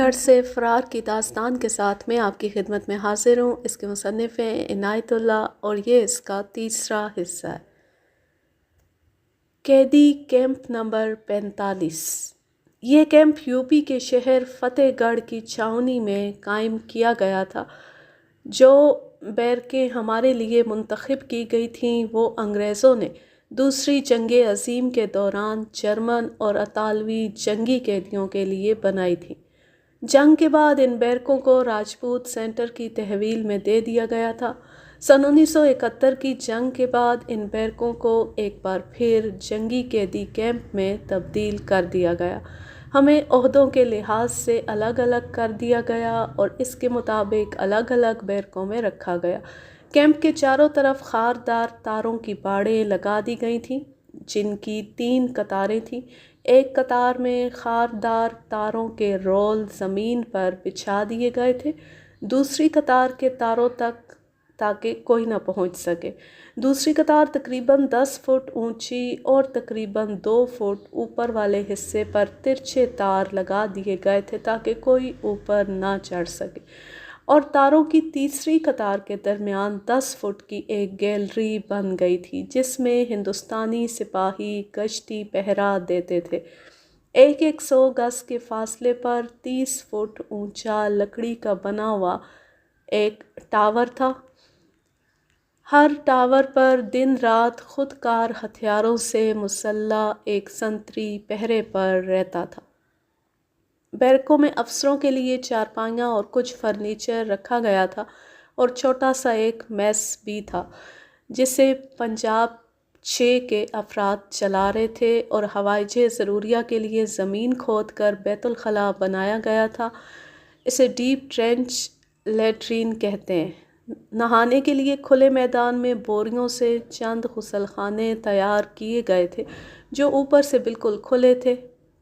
گڑھ سے فرار کی داستان کے ساتھ میں آپ کی خدمت میں حاضر ہوں۔ اس کے مصنف ہیں عنایت اللہ اور یہ اس کا تیسرا حصہ ہے۔ قیدی کیمپ نمبر 45۔ یہ کیمپ یوپی کے شہر فتح گڑھ کی چھاؤنی میں قائم کیا گیا تھا۔ جو بیرکیں ہمارے لیے منتخب کی گئی تھیں وہ انگریزوں نے دوسری جنگ عظیم کے دوران جرمن اور اطالوی جنگی قیدیوں کے لیے بنائی تھیں۔ جنگ کے بعد ان بیرکوں کو راجپوت سینٹر کی تحویل میں دے دیا گیا تھا۔ سن 1971 کی جنگ کے بعد ان بیرکوں کو ایک بار پھر جنگی قیدی کیمپ میں تبدیل کر دیا گیا۔ ہمیں عہدوں کے لحاظ سے الگ الگ کر دیا گیا اور اس کے مطابق الگ الگ بیرکوں میں رکھا گیا۔ کیمپ کے چاروں طرف خاردار تاروں کی باڑیں لگا دی گئی تھیں جن کی 3 قطاریں تھیں۔ ایک قطار میں خاردار تاروں کے رول زمین پر بچھا دیے گئے تھے دوسری قطار کے تاروں تک تاکہ کوئی نہ پہنچ سکے۔ دوسری قطار تقریباً 10 فٹ اونچی اور تقریباً 2 فٹ اوپر والے حصے پر ترچھے تار لگا دیے گئے تھے تاکہ کوئی اوپر نہ چڑھ سکے، اور تاروں کی تیسری قطار کے درمیان 10 فٹ کی ایک گیلری بن گئی تھی جس میں ہندوستانی سپاہی گشتی پہرا دیتے تھے۔ ایک 100 گز کے فاصلے پر 30 فٹ اونچا لکڑی کا بنا ہوا ایک ٹاور تھا۔ ہر ٹاور پر دن رات خود کار ہتھیاروں سے مسلح ایک سنتری پہرے پر رہتا تھا۔ بیرکوں میں افسروں کے لیے چارپائیاں اور کچھ فرنیچر رکھا گیا تھا اور چھوٹا سا ایک میس بھی تھا جسے پنجاب 6 کے افراد چلا رہے تھے، اور ہوائج ضروریہ کے لیے زمین کھود کر بیت الخلاء بنایا گیا تھا۔ اسے ڈیپ ٹرینچ لیٹرین کہتے ہیں۔ نہانے کے لیے کھلے میدان میں بوریوں سے چند غسل خانے تیار کیے گئے تھے جو اوپر سے بالکل کھلے تھے۔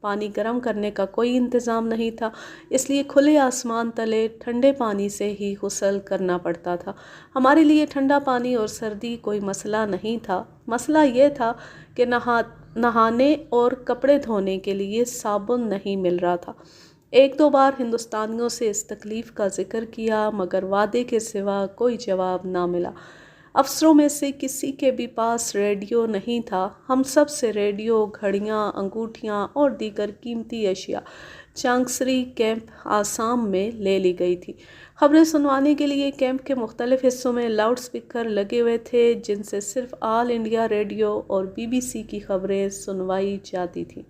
پانی گرم کرنے کا کوئی انتظام نہیں تھا، اس لیے کھلے آسمان تلے ٹھنڈے پانی سے ہی غسل کرنا پڑتا تھا۔ ہمارے لیے ٹھنڈا پانی اور سردی کوئی مسئلہ نہیں تھا، مسئلہ یہ تھا کہ نہانے اور کپڑے دھونے کے لیے صابن نہیں مل رہا تھا۔ 1-2 بار ہندوستانیوں سے اس تکلیف کا ذکر کیا مگر وعدے کے سوا کوئی جواب نہ ملا۔ افسروں میں سے کسی کے بھی پاس ریڈیو نہیں تھا۔ ہم سب سے ریڈیو، گھڑیاں، انگوٹھیاں اور دیگر قیمتی اشیاء چانگسری کیمپ آسام میں لے لی گئی تھی۔ خبریں سنوانے کے لیے کیمپ کے مختلف حصوں میں لاؤڈ سپیکر لگے ہوئے تھے جن سے صرف آل انڈیا ریڈیو اور BBC کی خبریں سنوائی جاتی تھیں۔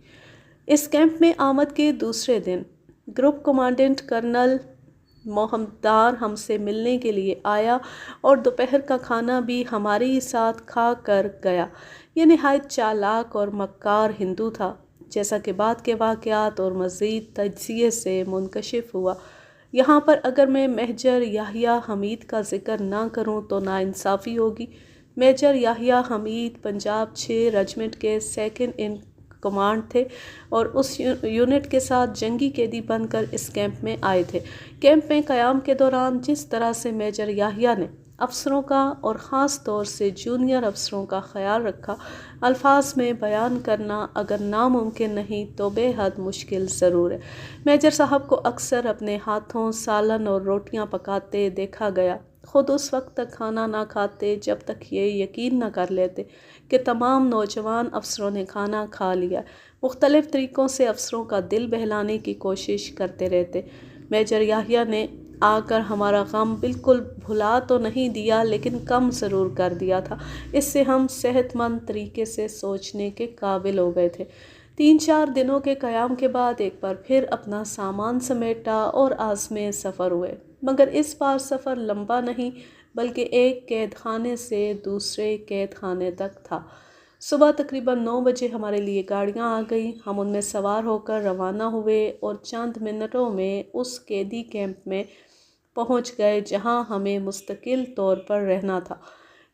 اس کیمپ میں آمد کے دوسرے دن گروپ کمانڈنٹ کرنل محمدار ہم سے ملنے کے لیے آیا اور دوپہر کا کھانا بھی ہمارے ہی ساتھ کھا کر گیا۔ یہ نہایت چالاک اور مکار ہندو تھا، جیسا کہ بعد کے واقعات اور مزید تجزیے سے منکشف ہوا۔ یہاں پر اگر میں میجر یحییٰ حمید کا ذکر نہ کروں تو ناانصافی ہوگی۔ میجر یحییٰ حمید پنجاب 6 رجمنٹ کے سیکنڈ ان کمانڈ تھے اور اس یونٹ کے ساتھ جنگی قیدی بن کر اس کیمپ میں آئے تھے۔ کیمپ میں قیام کے دوران جس طرح سے میجر یحییٰ نے افسروں کا اور خاص طور سے جونیئر افسروں کا خیال رکھا، الفاظ میں بیان کرنا اگر ناممکن نہیں تو بے حد مشکل ضرور ہے۔ میجر صاحب کو اکثر اپنے ہاتھوں سالن اور روٹیاں پکاتے دیکھا گیا۔ خود اس وقت تک کھانا نہ کھاتے جب تک یہ یقین نہ کر لیتے کہ تمام نوجوان افسروں نے کھانا کھا لیا۔ مختلف طریقوں سے افسروں کا دل بہلانے کی کوشش کرتے رہتے۔ میجر یحییٰ نے آ کر ہمارا غم بالکل بھلا تو نہیں دیا لیکن کم ضرور کر دیا تھا۔ اس سے ہم صحت مند طریقے سے سوچنے کے قابل ہو گئے تھے۔ 3-4 دنوں کے قیام کے بعد ایک بار پھر اپنا سامان سمیٹا اور عازمِ سفر ہوئے، مگر اس بار سفر لمبا نہیں بلکہ ایک قید خانے سے دوسرے قید خانے تک تھا۔ صبح تقریباً 9 بجے ہمارے لیے گاڑیاں آ گئیں۔ ہم ان میں سوار ہو کر روانہ ہوئے اور چند منٹوں میں اس قیدی کیمپ میں پہنچ گئے جہاں ہمیں مستقل طور پر رہنا تھا۔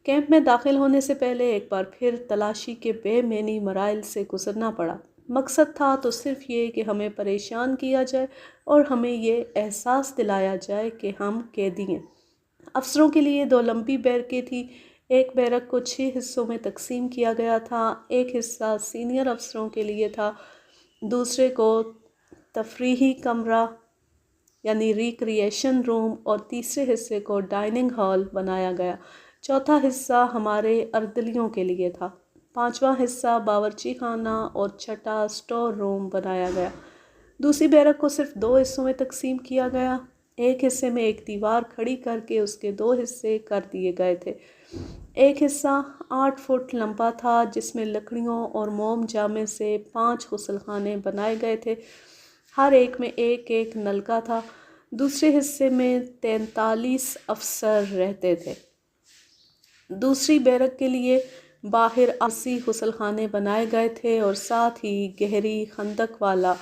کیمپ میں داخل ہونے سے پہلے ایک بار پھر تلاشی کے بے معنی مراحل سے گزرنا پڑا۔ مقصد تھا تو صرف یہ کہ ہمیں پریشان کیا جائے اور ہمیں یہ احساس دلایا جائے کہ ہم قیدی ہیں۔ افسروں کے لیے 2 لمبی بیرکیں تھیں۔ ایک بیرک کو 6 حصوں میں تقسیم کیا گیا تھا۔ ایک حصہ سینئر افسروں کے لیے تھا، دوسرے کو تفریحی کمرہ یعنی ریکریشن روم اور تیسرے حصے کو ڈائننگ ہال بنایا گیا۔ چوتھا حصہ ہمارے اردلیوں کے لیے تھا۔ پانچواں حصہ باورچی خانہ اور چھٹا اسٹور روم بنایا گیا۔ دوسری بیرک کو صرف 2 حصوں میں تقسیم کیا گیا۔ ایک حصے میں ایک دیوار کھڑی کر کے اس کے 2 حصے کر دیے گئے تھے۔ ایک حصہ 8 فٹ لمبا تھا جس میں لکڑیوں اور موم جامے سے 5 غسل خانے بنائے گئے تھے، ہر ایک میں ایک ایک نلکا تھا۔ دوسرے حصے میں 43 افسر رہتے تھے۔ دوسری بیرک کے لیے باہر 80 غسل خانے بنائے گئے تھے اور ساتھ ہی گہری خندق والا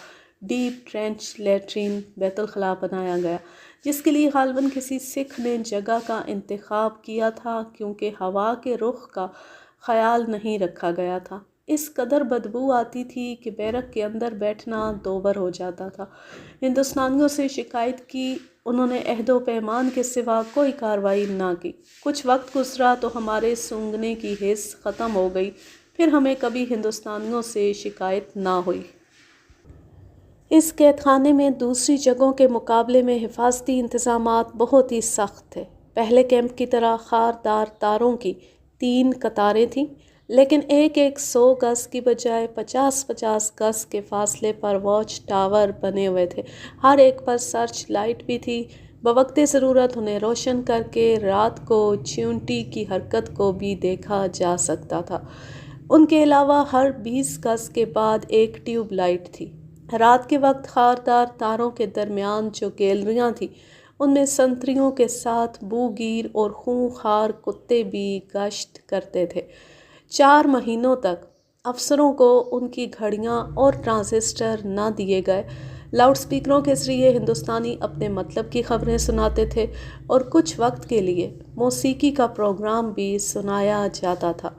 ڈیپ ٹرینچ لیٹرین بیت الخلاء بنایا گیا، جس کے لیے غالباً کسی سکھ نے جگہ کا انتخاب کیا تھا کیونکہ ہوا کے رخ کا خیال نہیں رکھا گیا تھا۔ اس قدر بدبو آتی تھی کہ بیرک کے اندر بیٹھنا دوبر ہو جاتا تھا۔ ہندوستانیوں سے شکایت کی، انہوں نے عہد و پیمان کے سوا کوئی کارروائی نہ کی۔ کچھ وقت گزرا تو ہمارے سونگنے کی حس ختم ہو گئی، پھر ہمیں کبھی ہندوستانیوں سے شکایت نہ ہوئی۔ اس قید خانے میں دوسری جگہوں کے مقابلے میں حفاظتی انتظامات بہت ہی سخت تھے۔ پہلے کیمپ کی طرح خاردار تاروں کی 3 قطاریں تھیں، لیکن ایک 100 گز کی بجائے 50-50 گز کے فاصلے پر واچ ٹاور بنے ہوئے تھے۔ ہر ایک پر سرچ لائٹ بھی تھی، بوقت ضرورت انہیں روشن کر کے رات کو چیونٹی کی حرکت کو بھی دیکھا جا سکتا تھا۔ ان کے علاوہ ہر 20 گز کے بعد ایک ٹیوب لائٹ تھی۔ رات کے وقت خاردار تاروں کے درمیان جو گیلریاں تھیں ان میں سنتریوں کے ساتھ بو گیر اور خونخوار کتے بھی گشت کرتے تھے۔ 4 مہینوں تک افسروں کو ان کی گھڑیاں اور ٹرانزسٹر نہ دیے گئے۔ لاؤڈ سپیکروں کے ذریعے ہندوستانی اپنے مطلب کی خبریں سناتے تھے اور کچھ وقت کے لیے موسیقی کا پروگرام بھی سنایا جاتا تھا۔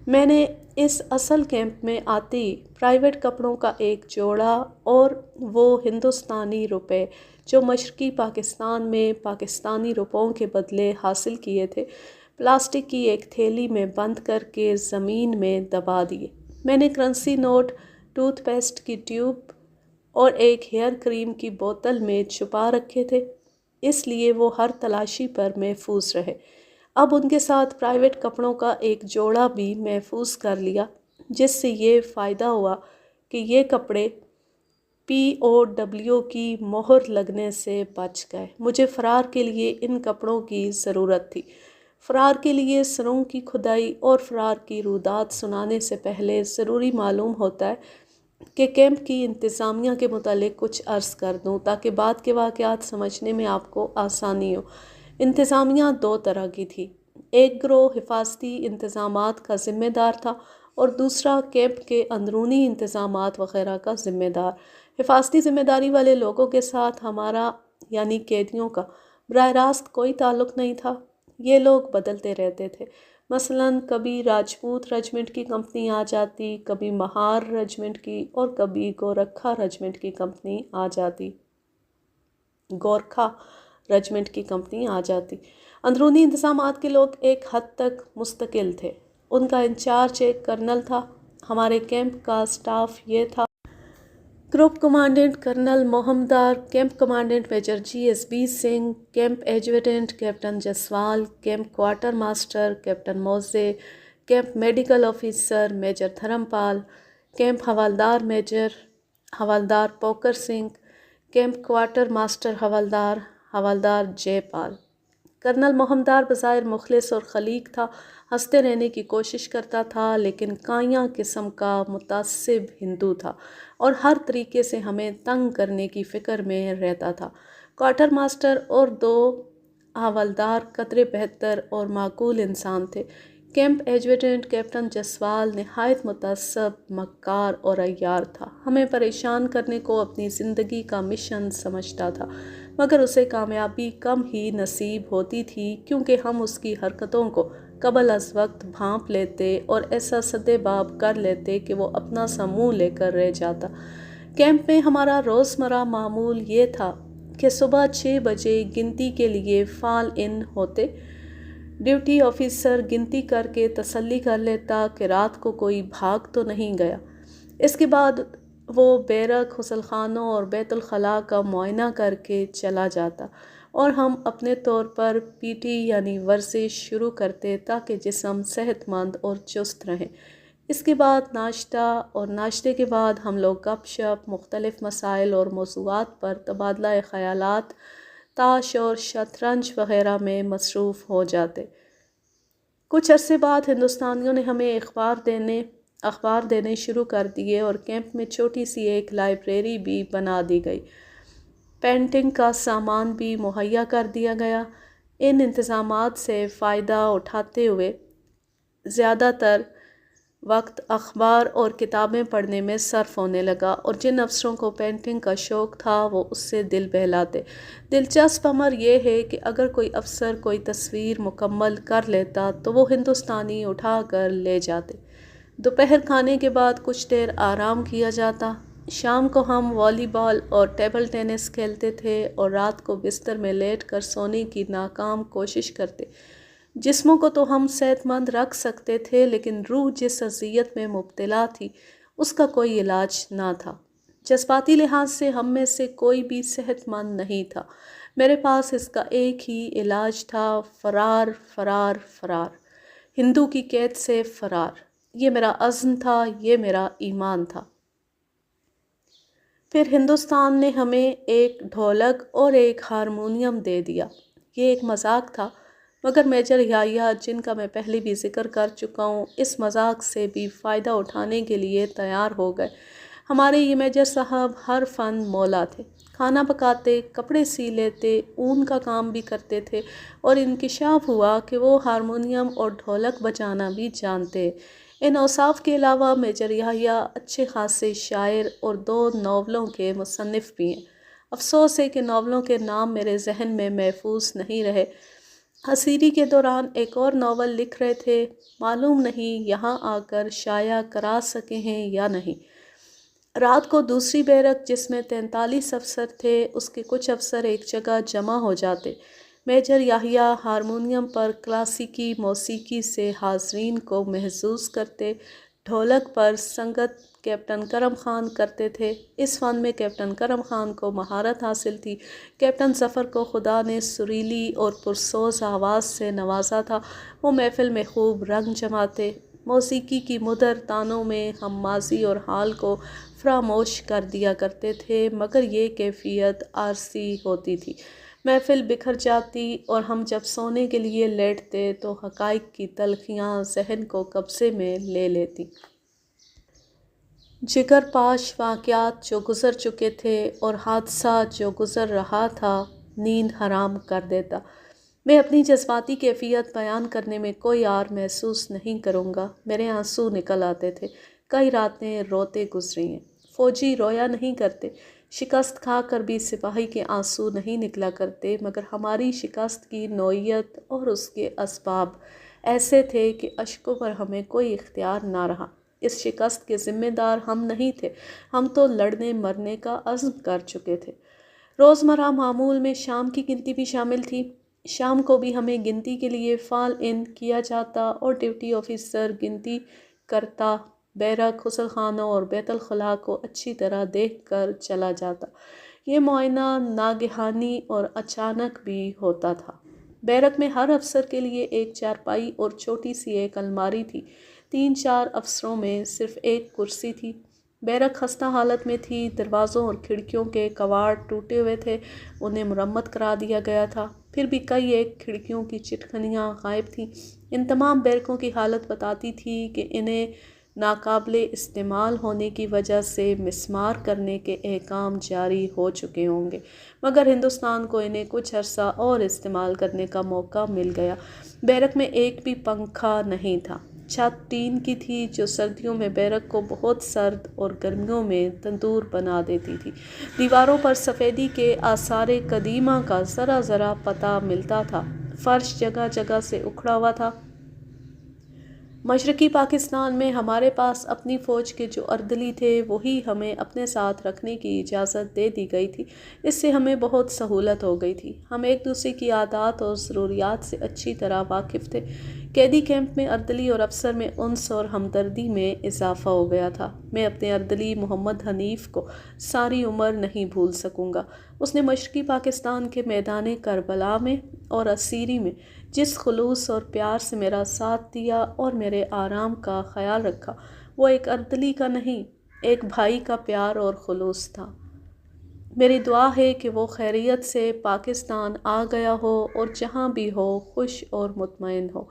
میں نے اس اصل کیمپ میں آتے ہی پرائیویٹ کپڑوں کا ایک جوڑا اور وہ ہندوستانی روپے جو مشرقی پاکستان میں پاکستانی روپوں کے بدلے حاصل کیے تھے، پلاسٹک کی ایک تھیلی میں بند کر کے زمین میں دبا دیے۔ میں نے کرنسی نوٹ، ٹوتھ پیسٹ کی ٹیوب اور ایک ہیئر کریم کی بوتل میں چھپا رکھے تھے، اس لیے وہ ہر تلاشی پر محفوظ رہے۔ اب ان کے ساتھ پرائیویٹ کپڑوں کا ایک جوڑا بھی محفوظ کر لیا، جس سے یہ فائدہ ہوا کہ یہ کپڑے POW کی مہر لگنے سے بچ گئے۔ مجھے فرار کے لیے ان کپڑوں کی ضرورت تھی۔ فرار کے لیے سرنگ کی کھدائی اور فرار کی رودات سنانے سے پہلے ضروری معلوم ہوتا ہے کہ کیمپ کی انتظامیہ کے متعلق کچھ عرض کر دوں تاکہ بعد کے واقعات سمجھنے میں آپ کو آسانی ہو۔ انتظامیہ 2 طرح کی تھی، ایک گروہ حفاظتی انتظامات کا ذمہ دار تھا اور دوسرا کیمپ کے اندرونی انتظامات وغیرہ کا ذمہ دار۔ حفاظتی ذمہ داری والے لوگوں کے ساتھ ہمارا یعنی قیدیوں کا براہ راست کوئی تعلق نہیں تھا۔ یہ لوگ بدلتے رہتے تھے، مثلاً کبھی راجپوت رجمنٹ کی کمپنی آ جاتی، کبھی مہار رجمنٹ کی اور کبھی گورکھا رجمنٹ کی کمپنی آ جاتی۔ اندرونی انتظامات کے لوگ ایک حد تک مستقل تھے، ان کا انچارج ایک کرنل تھا۔ ہمارے کیمپ کا سٹاف یہ تھا: گروپ کمانڈنٹ کرنل موہمدار، camp commandant major GSB Singh, camp adjutant captain Jaswal, camp quarter master captain موزے، camp medical officer major Dharam Pal, camp havildar major havildar Pokar Singh, camp quarter master havildar Jai Pal. Colonel موہمدار بظاہر مخلص اور خلیق تھا، ہنستے رہنے کی کوشش کرتا تھا، لیکن کائیاں قسم کا متعصب ہندو تھا اور ہر طریقے سے ہمیں تنگ کرنے کی فکر میں رہتا تھا۔ کوارٹر ماسٹر اور 2 حوالدار قدرے بہتر اور معقول انسان تھے۔ کیمپ ایڈجوٹنٹ کیپٹن جسوال نہایت متعصب، مکار اور عیار تھا، ہمیں پریشان کرنے کو اپنی زندگی کا مشن سمجھتا تھا، مگر اسے کامیابی کم ہی نصیب ہوتی تھی کیونکہ ہم اس کی حرکتوں کو قبل از وقت بھانپ لیتے اور ایسا سدے باب کر لیتے کہ وہ اپنا سا منہ لے کر رہ جاتا۔ کیمپ میں ہمارا روزمرہ معمول یہ تھا کہ صبح 6 بجے گنتی کے لیے فال ان ہوتے۔ ڈیوٹی آفیسر گنتی کر کے تسلی کر لیتا کہ رات کو کوئی بھاگ تو نہیں گیا۔ اس کے بعد وہ بیرک، غسل خانوں اور بیت الخلاء کا معائنہ کر کے چلا جاتا اور ہم اپنے طور پر پی ٹی یعنی ورزش شروع کرتے تاکہ جسم صحت مند اور چست رہے۔ اس کے بعد ناشتہ اور ناشتے کے بعد ہم لوگ گپ شپ، مختلف مسائل اور موضوعات پر تبادلہ خیالات، تاش اور شطرنج وغیرہ میں مصروف ہو جاتے۔ کچھ عرصے بعد ہندوستانیوں نے ہمیں اخبار دینے شروع کر دیے اور کیمپ میں چھوٹی سی ایک لائبریری بھی بنا دی گئی۔ پینٹنگ کا سامان بھی مہیا کر دیا گیا۔ ان انتظامات سے فائدہ اٹھاتے ہوئے زیادہ تر وقت اخبار اور کتابیں پڑھنے میں صرف ہونے لگا اور جن افسروں کو پینٹنگ کا شوق تھا وہ اس سے دل بہلاتے۔ دلچسپ امر یہ ہے کہ اگر کوئی افسر کوئی تصویر مکمل کر لیتا تو وہ ہندوستانی اٹھا کر لے جاتے۔ دوپہر کھانے کے بعد کچھ دیر آرام کیا جاتا۔ شام کو ہم والی بال اور ٹیبل ٹینس کھیلتے تھے اور رات کو بستر میں لیٹ کر سونے کی ناکام کوشش کرتے۔ جسموں کو تو ہم صحت مند رکھ سکتے تھے لیکن روح جس اذیت میں مبتلا تھی اس کا کوئی علاج نہ تھا۔ جذباتی لحاظ سے ہم میں سے کوئی بھی صحت مند نہیں تھا۔ میرے پاس اس کا ایک ہی علاج تھا، فرار فرار فرار، ہندو کی قید سے فرار۔ یہ میرا عزم تھا، یہ میرا ایمان تھا۔ پھر ہندوستان نے ہمیں ایک ڈھولک اور ایک ہارمونیم دے دیا۔ یہ ایک مذاق تھا مگر میجر یحییٰ، جن کا میں پہلے بھی ذکر کر چکا ہوں، اس مذاق سے بھی فائدہ اٹھانے کے لیے تیار ہو گئے۔ ہمارے یہ میجر صاحب ہر فن مولا تھے، کھانا پکاتے، کپڑے سی لیتے، اون کا کام بھی کرتے تھے اور انکشاف ہوا کہ وہ ہارمونیم اور ڈھولک بجانا بھی جانتے۔ ان اوصاف کے علاوہ میجر یحییٰ اچھے خاصے شاعر اور 2 ناولوں کے مصنف بھی ہیں۔ افسوس ہے کہ ناولوں کے نام میرے ذہن میں محفوظ نہیں رہے۔ اسیری کے دوران ایک اور ناول لکھ رہے تھے، معلوم نہیں یہاں آ کر شائع کرا سکے ہیں یا نہیں۔ رات کو دوسری بیرک جس میں 43 افسر تھے، اس کے کچھ افسر ایک جگہ جمع ہو جاتے۔ میجر یحییٰ ہارمونیم پر کلاسیکی موسیقی سے حاضرین کو محظوظ کرتے، ڈھولک پر سنگت کیپٹن کرم خان کرتے تھے۔ اس فن میں کیپٹن کرم خان کو مہارت حاصل تھی۔ کیپٹن ظفر کو خدا نے سریلی اور پرسوز آواز سے نوازا تھا، وہ محفل میں خوب رنگ جماتے۔ موسیقی کی مدر تانوں میں ہم ماضی اور حال کو فراموش کر دیا کرتے تھے مگر یہ کیفیت عارضی ہوتی تھی۔ محفل بکھر جاتی اور ہم جب سونے کے لیے لیٹتے تو حقائق کی تلخیاں ذہن کو قبضے میں لے لیتی۔ جگر پاش واقعات جو گزر چکے تھے اور حادثات جو گزر رہا تھا نیند حرام کر دیتا۔ میں اپنی جذباتی کیفیت بیان کرنے میں کوئی عار محسوس نہیں کروں گا۔ میرے آنسو نکل آتے تھے، کئی راتیں روتے گزری ہیں۔ فوجی رویا نہیں کرتے، شکست کھا کر بھی سپاہی کے آنسو نہیں نکلا کرتے، مگر ہماری شکست کی نوعیت اور اس کے اسباب ایسے تھے کہ اشکوں پر ہمیں کوئی اختیار نہ رہا۔ اس شکست کے ذمہ دار ہم نہیں تھے، ہم تو لڑنے مرنے کا عزم کر چکے تھے۔ روزمرہ معمول میں شام کی گنتی بھی شامل تھی۔ شام کو بھی ہمیں گنتی کے لیے فال ان کیا جاتا اور ڈیوٹی آفیسر گنتی کرتا، بیرک، غسل خانوں اور بیت الخلاء کو اچھی طرح دیکھ کر چلا جاتا۔ یہ معائنہ ناگہانی اور اچانک بھی ہوتا تھا۔ بیرک میں ہر افسر کے لیے ایک چارپائی اور چھوٹی سی ایک الماری تھی۔ 3-4 افسروں میں صرف ایک کرسی تھی۔ بیرک خستہ حالت میں تھی، دروازوں اور کھڑکیوں کے کواڑ ٹوٹے ہوئے تھے، انہیں مرمت کرا دیا گیا تھا۔ پھر بھی کئی ایک کھڑکیوں کی چٹکنیاں غائب تھیں۔ ان تمام بیرکوں کی حالت بتاتی تھی کہ انہیں ناقابل استعمال ہونے کی وجہ سے مسمار کرنے کے احکام جاری ہو چکے ہوں گے، مگر ہندوستان کو انہیں کچھ عرصہ اور استعمال کرنے کا موقع مل گیا۔ بیرک میں ایک بھی پنکھا نہیں تھا۔ چھت ٹین کی تھی جو سردیوں میں بیرک کو بہت سرد اور گرمیوں میں تندور بنا دیتی تھی۔ دیواروں پر سفیدی کے آثار قدیمہ کا ذرا ذرا پتہ ملتا تھا۔ فرش جگہ جگہ سے اکھڑا ہوا تھا۔ مشرقی پاکستان میں ہمارے پاس اپنی فوج کے جو اردلی تھے وہی ہمیں اپنے ساتھ رکھنے کی اجازت دے دی گئی تھی۔ اس سے ہمیں بہت سہولت ہو گئی تھی۔ ہم ایک دوسرے کی عادات اور ضروریات سے اچھی طرح واقف تھے۔ قیدی کیمپ میں اردلی اور افسر میں انس اور ہمدردی میں اضافہ ہو گیا تھا۔ میں اپنے اردلی محمد حنیف کو ساری عمر نہیں بھول سکوں گا۔ اس نے مشرقی پاکستان کے میدان کربلا میں اور اسیری میں جس خلوص اور پیار سے میرا ساتھ دیا اور میرے آرام کا خیال رکھا، وہ ایک اردلی کا نہیں، ایک بھائی کا پیار اور خلوص تھا۔ میری دعا ہے کہ وہ خیریت سے پاکستان آ گیا ہو اور جہاں بھی ہو خوش اور مطمئن ہو۔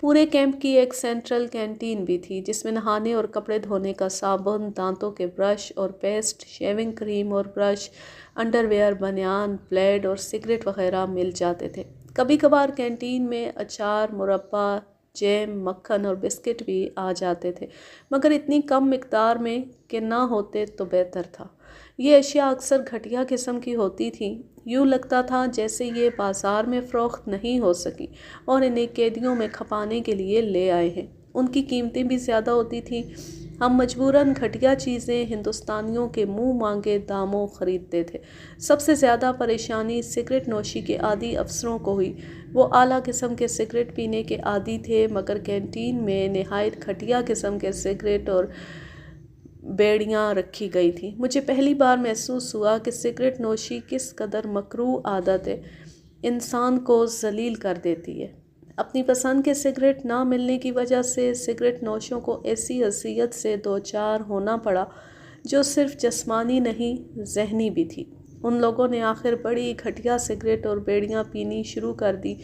پورے کیمپ کی ایک سینٹرل کینٹین بھی تھی جس میں نہانے اور کپڑے دھونے کا صابن، دانتوں کے برش اور پیسٹ، شیونگ کریم اور برش، انڈر ویئر، بنیان، بلیڈ اور سگریٹ وغیرہ مل جاتے تھے۔ کبھی کبھار کینٹین میں اچار، مربع، جیم، مکھن اور بسکٹ بھی آ جاتے تھے، مگر اتنی کم مقدار میں کہ نہ ہوتے تو بہتر تھا۔ یہ اشیاء اکثر گھٹیا قسم کی ہوتی تھیں۔ یوں لگتا تھا جیسے یہ بازار میں فروخت نہیں ہو سکی اور انہیں قیدیوں میں کھپانے کے لیے لے آئے ہیں۔ ان کی قیمتیں بھی زیادہ ہوتی تھیں۔ ہم مجبوراً گھٹیا چیزیں ہندوستانیوں کے منہ مانگے داموں خریدتے تھے۔ سب سے زیادہ پریشانی سگریٹ نوشی کے عادی افسروں کو ہوئی۔ وہ اعلیٰ قسم کے سگریٹ پینے کے عادی تھے، مگر کینٹین میں نہایت گھٹیا قسم کے سگریٹ اور بیڑیاں رکھی گئی تھیں۔ مجھے پہلی بار محسوس ہوا کہ سگریٹ نوشی کس قدر مکروہ عادت ہے، انسان کو ذلیل کر دیتی ہے۔ اپنی پسند کے سگریٹ نہ ملنے کی وجہ سے سگریٹ نوشوں کو ایسی اذیت سے دوچار ہونا پڑا جو صرف جسمانی نہیں ذہنی بھی تھی۔ ان لوگوں نے آخر بڑی گھٹیا سگریٹ اور بیڑیاں پینی شروع کر دی۔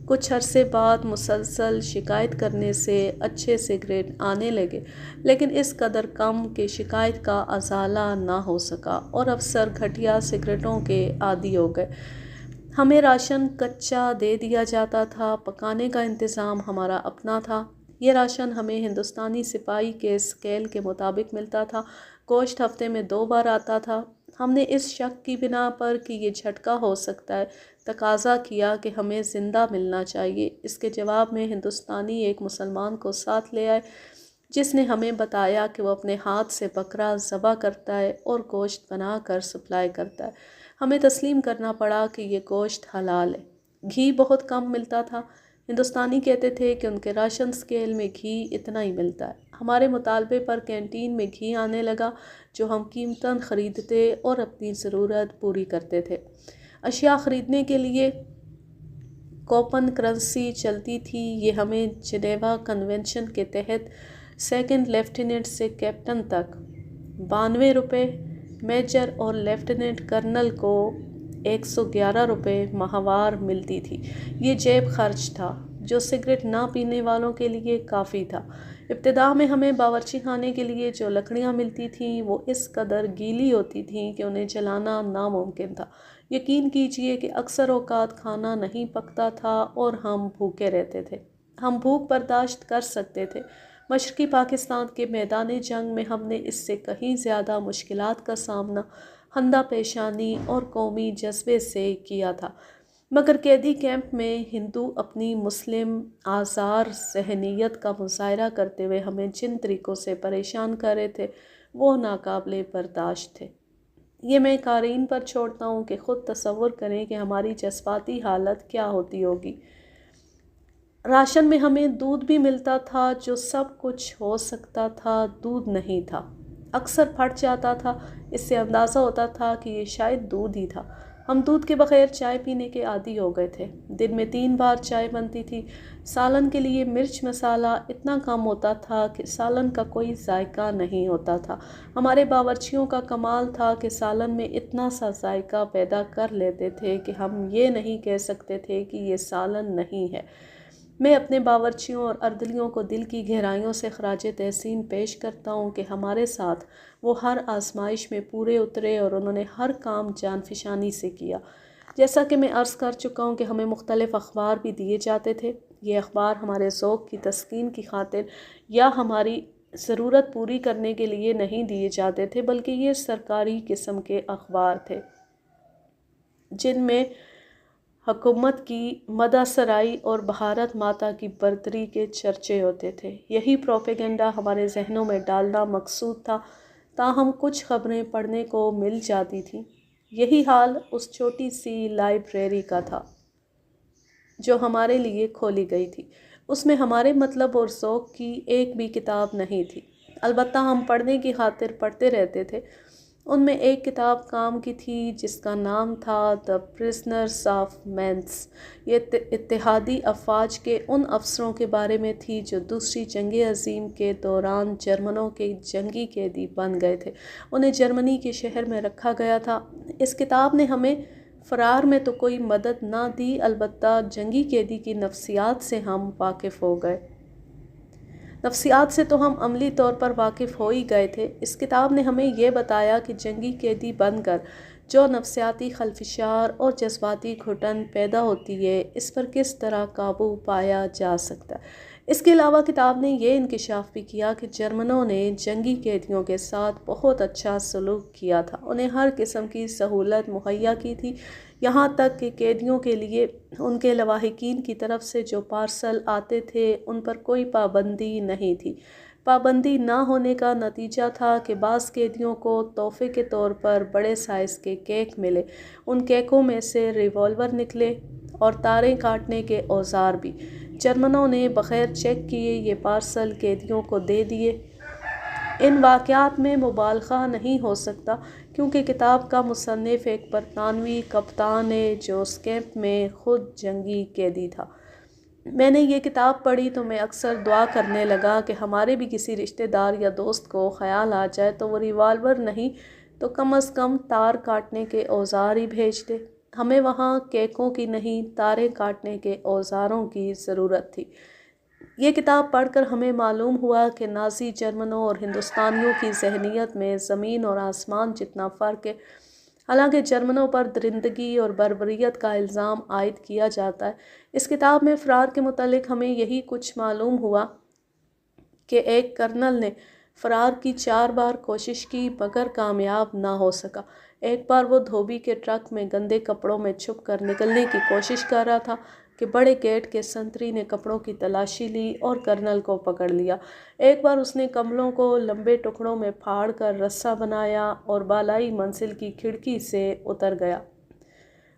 کچھ عرصے بعد مسلسل شکایت کرنے سے اچھے سگریٹ آنے لگے، لیکن اس قدر کم کہ شکایت کا ازالہ نہ ہو سکا اور افسر گھٹیا سگریٹوں کے عادی ہو گئے۔ ہمیں راشن کچا دے دیا جاتا تھا، پکانے کا انتظام ہمارا اپنا تھا۔ یہ راشن ہمیں ہندوستانی سپاہی کے اسکیل کے مطابق ملتا تھا۔ گوشت ہفتے میں 2 بار آتا تھا۔ ہم نے اس شک کی بنا پر کہ یہ جھٹکا ہو سکتا ہے تقاضا کیا کہ ہمیں زندہ ملنا چاہیے۔ اس کے جواب میں ہندوستانی ایک مسلمان کو ساتھ لے آئے جس نے ہمیں بتایا کہ وہ اپنے ہاتھ سے بکرا ذبح کرتا ہے اور گوشت بنا کر سپلائی کرتا ہے۔ ہمیں تسلیم کرنا پڑا کہ یہ گوشت حلال ہے۔ گھی بہت کم ملتا تھا۔ ہندوستانی کہتے تھے کہ ان کے راشن سکیل میں گھی اتنا ہی ملتا ہے۔ ہمارے مطالبے پر کینٹین میں گھی آنے لگا جو ہم قیمتاً خریدتے اور اپنی ضرورت پوری کرتے تھے۔ اشیاء خریدنے کے لیے کوپن کرنسی چلتی تھی۔ یہ ہمیں جنیوا کنونشن کے تحت سیکنڈ لیفٹیننٹ سے کیپٹن تک 92 روپے، میجر اور لیفٹیننٹ کرنل کو 111 روپے ماہوار ملتی تھی۔ یہ جیب خرچ تھا جو سگریٹ نہ پینے والوں کے لیے کافی تھا۔ ابتدا میں ہمیں باورچی خانے کے لیے جو لکڑیاں ملتی تھیں وہ اس قدر گیلی ہوتی تھیں کہ انہیں جلانا ناممکن تھا۔ یقین کیجئے کہ اکثر اوقات کھانا نہیں پکتا تھا اور ہم بھوکے رہتے تھے۔ ہم بھوک برداشت کر سکتے تھے۔ مشرقی پاکستان کے میدان جنگ میں ہم نے اس سے کہیں زیادہ مشکلات کا سامنا خندہ پیشانی اور قومی جذبے سے کیا تھا، مگر قیدی کیمپ میں ہندو اپنی مسلم آزار ذہنیت کا مظاہرہ کرتے ہوئے ہمیں جن طریقوں سے پریشان کر رہے تھے وہ ناقابل برداشت تھے۔ یہ میں قارئین پر چھوڑتا ہوں کہ خود تصور کریں کہ ہماری جذباتی حالت کیا ہوتی ہوگی۔ راشن میں ہمیں دودھ بھی ملتا تھا جو سب کچھ ہو سکتا تھا، دودھ نہیں تھا، اکثر پھٹ جاتا تھا۔ اس سے اندازہ ہوتا تھا کہ یہ شاید دودھ ہی تھا۔ ہم دودھ کے بغیر چائے پینے کے عادی ہو گئے تھے۔ دن میں 3 بار چائے بنتی تھی۔ سالن کے لیے مرچ مسالہ اتنا کم ہوتا تھا کہ سالن کا کوئی ذائقہ نہیں ہوتا تھا۔ ہمارے باورچیوں کا کمال تھا کہ سالن میں اتنا سا ذائقہ پیدا کر لیتے تھے کہ ہم یہ نہیں کہہ سکتے تھے کہ یہ سالن نہیں ہے۔ میں اپنے باورچیوں اور اردلیوں کو دل کی گہرائیوں سے خراج تحسین پیش کرتا ہوں کہ ہمارے ساتھ وہ ہر آزمائش میں پورے اترے اور انہوں نے ہر کام جان فشانی سے کیا۔ جیسا کہ میں عرض کر چکا ہوں کہ ہمیں مختلف اخبار بھی دیے جاتے تھے۔ یہ اخبار ہمارے ذوق کی تسکین کی خاطر یا ہماری ضرورت پوری کرنے کے لیے نہیں دیے جاتے تھے، بلکہ یہ سرکاری قسم کے اخبار تھے جن میں حکومت کی مدح سرائی اور بھارت ماتا کی برتری کے چرچے ہوتے تھے۔ یہی پروپیگنڈا ہمارے ذہنوں میں ڈالنا مقصود تھا، تاہم کچھ خبریں پڑھنے کو مل جاتی تھیں۔ یہی حال اس چھوٹی سی لائبریری کا تھا جو ہمارے لیے کھولی گئی تھی۔ اس میں ہمارے مطلب اور ذوق کی ایک بھی کتاب نہیں تھی، البتہ ہم پڑھنے کی خاطر پڑھتے رہتے تھے۔ ان میں ایک کتاب کام کی تھی جس کا نام تھا دی پرزنرز آف مینز۔ یہ اتحادی افواج کے ان افسروں کے بارے میں تھی جو دوسری جنگ عظیم کے دوران جرمنوں کے جنگی قیدی بن گئے تھے۔ انہیں جرمنی کے شہر میں رکھا گیا تھا۔ اس کتاب نے ہمیں فرار میں تو کوئی مدد نہ دی، البتہ جنگی قیدی کی نفسیات سے ہم واقف ہو گئے۔ نفسیات سے تو ہم عملی طور پر واقف ہو ہی گئے تھے۔ اس کتاب نے ہمیں یہ بتایا کہ جنگی قیدی بن کر جو نفسیاتی خلفشار اور جذباتی گھٹن پیدا ہوتی ہے، اس پر کس طرح قابو پایا جا سکتا ہے۔ اس کے علاوہ کتاب نے یہ انکشاف بھی کیا کہ جرمنوں نے جنگی قیدیوں کے ساتھ بہت اچھا سلوک کیا تھا، انہیں ہر قسم کی سہولت مہیا کی تھی، یہاں تک کہ قیدیوں کے لیے ان کے لواحقین کی طرف سے جو پارسل آتے تھے ان پر کوئی پابندی نہیں تھی۔ پابندی نہ ہونے کا نتیجہ تھا کہ بعض قیدیوں کو تحفے کے طور پر بڑے سائز کے کیک ملے۔ ان کیکوں میں سے ریوالور نکلے اور تاریں کاٹنے کے اوزار بھی۔ جرمنوں نے بغیر چیک کیے یہ پارسل قیدیوں کو دے دیے۔ ان واقعات میں مبالغہ نہیں ہو سکتا، کیونکہ کتاب کا مصنف ایک برطانوی کپتان ہے جو اس کیمپ میں خود جنگی قیدی تھا۔ میں نے یہ کتاب پڑھی تو میں اکثر دعا کرنے لگا کہ ہمارے بھی کسی رشتہ دار یا دوست کو خیال آ جائے تو وہ ریوالور نہیں تو کم از کم تار کاٹنے کے اوزار ہی بھیج دے۔ ہمیں وہاں کیکوں کی نہیں، تاریں کاٹنے کے اوزاروں کی ضرورت تھی۔ یہ کتاب پڑھ کر ہمیں معلوم ہوا کہ نازی جرمنوں اور ہندوستانیوں کی ذہنیت میں زمین اور آسمان جتنا فرق ہے۔ حالانکہ جرمنوں پر درندگی اور بربریت کا الزام عائد کیا جاتا ہے، اس کتاب میں فرار کے متعلق ہمیں یہی کچھ معلوم ہوا کہ ایک کرنل نے فرار کی 4 بار کوشش کی مگر کامیاب نہ ہو سکا۔ ایک بار وہ دھوبی کے ٹرک میں گندے کپڑوں میں چھپ کر نکلنے کی کوشش کر رہا تھا کہ بڑے گیٹ کے سنتری نے کپڑوں کی تلاشی لی اور کرنل کو پکڑ لیا۔ ایک بار اس نے کملوں کو لمبے ٹکڑوں میں پھاڑ کر رسہ بنایا اور بالائی منزل کی کھڑکی سے اتر گیا۔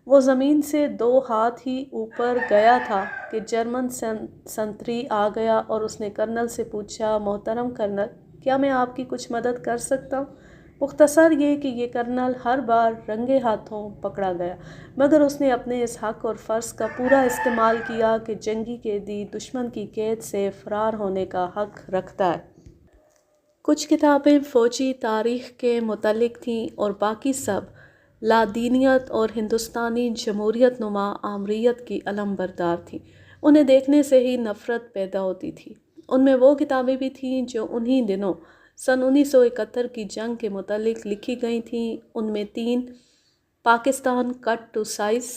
وہ زمین سے 2 ہاتھ ہی اوپر گیا تھا کہ جرمن سنتری آ گیا اور اس نے کرنل سے پوچھا، محترم کرنل، کیا میں آپ کی کچھ مدد کر سکتا ہوں؟ مختصر یہ کہ یہ کرنل ہر بار رنگے ہاتھوں پکڑا گیا، مگر اس نے اپنے اس حق اور فرض کا پورا استعمال کیا کہ جنگی قیدی دشمن کی قید سے فرار ہونے کا حق رکھتا ہے۔ کچھ کتابیں فوجی تاریخ کے متعلق تھیں اور باقی سب لادینیت اور ہندوستانی جمہوریت نما آمریت کی علم بردار تھیں۔ انہیں دیکھنے سے ہی نفرت پیدا ہوتی تھی۔ ان میں وہ کتابیں بھی تھیں جو انہی دنوں سن 1971 کی جنگ کے متعلق لکھی گئی تھیں۔ ان میں 3 Pakistan cut to size,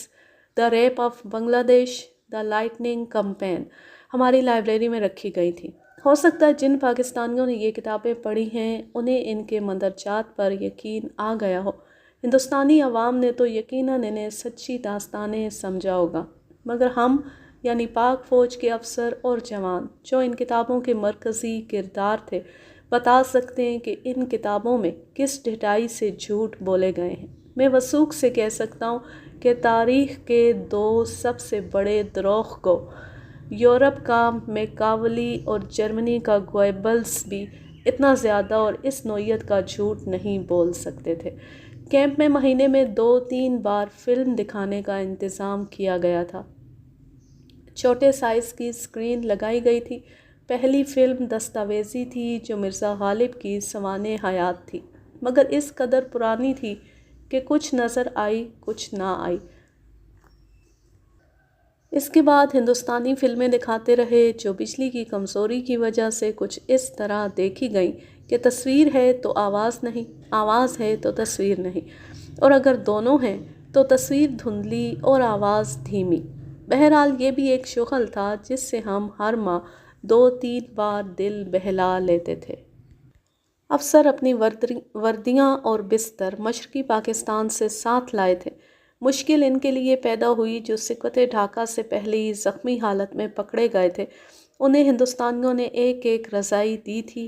the rape of Bangladesh, the lightning campaign ہماری لائبریری میں رکھی گئی تھیں۔ ہو سکتا ہے جن پاکستانیوں نے یہ کتابیں پڑھی ہیں انہیں ان کے مندرجات پر یقین آ گیا ہو۔ ہندوستانی عوام نے تو یقیناً انہیں سچی داستانیں سمجھا ہوگا، مگر ہم یعنی پاک فوج کے افسر اور جوان جو ان کتابوں کے مرکزی کردار تھے بتا سکتے ہیں کہ ان کتابوں میں کس ڈھٹائی سے جھوٹ بولے گئے ہیں۔ میں وثوق سے کہہ سکتا ہوں کہ تاریخ کے 2 سب سے بڑے دروغ کو یورپ کا میکاولی اور جرمنی کا گوئبلز بھی اتنا زیادہ اور اس نوعیت کا جھوٹ نہیں بول سکتے تھے۔ کیمپ میں مہینے میں 2-3 بار فلم دکھانے کا انتظام کیا گیا تھا۔ چھوٹے سائز کی اسکرین لگائی گئی تھی۔ پہلی فلم دستاویزی تھی جو مرزا غالب کی سوانح حیات تھی، مگر اس قدر پرانی تھی کہ کچھ نظر آئی کچھ نہ آئی۔ اس کے بعد ہندوستانی فلمیں دکھاتے رہے جو بجلی کی کمزوری کی وجہ سے کچھ اس طرح دیکھی گئیں کہ تصویر ہے تو آواز نہیں، آواز ہے تو تصویر نہیں، اور اگر دونوں ہیں تو تصویر دھندلی اور آواز دھیمی۔ بہرحال یہ بھی ایک شغل تھا جس سے ہم ہر ماہ 2-3 بار دل بہلا لیتے تھے۔ افسر اپنی وردیاں اور بستر مشرقی پاکستان سے ساتھ لائے تھے۔ مشکل ان کے لیے پیدا ہوئی جو سکوت ڈھاکہ سے پہلے ہی زخمی حالت میں پکڑے گئے تھے۔ انہیں ہندوستانیوں نے ایک ایک رضائی دی تھی۔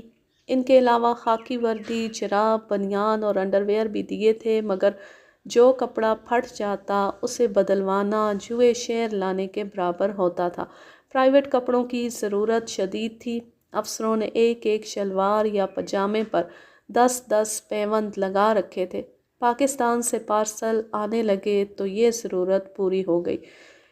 ان کے علاوہ خاکی وردی، جراب، بنیان اور انڈرویئر بھی دیے تھے، مگر جو کپڑا پھٹ جاتا اسے بدلوانا جوئے شیر لانے کے برابر ہوتا تھا۔ پرائیویٹ کپڑوں کی ضرورت شدید تھی۔ افسروں نے ایک ایک شلوار یا پجامے پر 10 پیوند لگا رکھے تھے۔ پاکستان سے پارسل آنے لگے تو یہ ضرورت پوری ہو گئی۔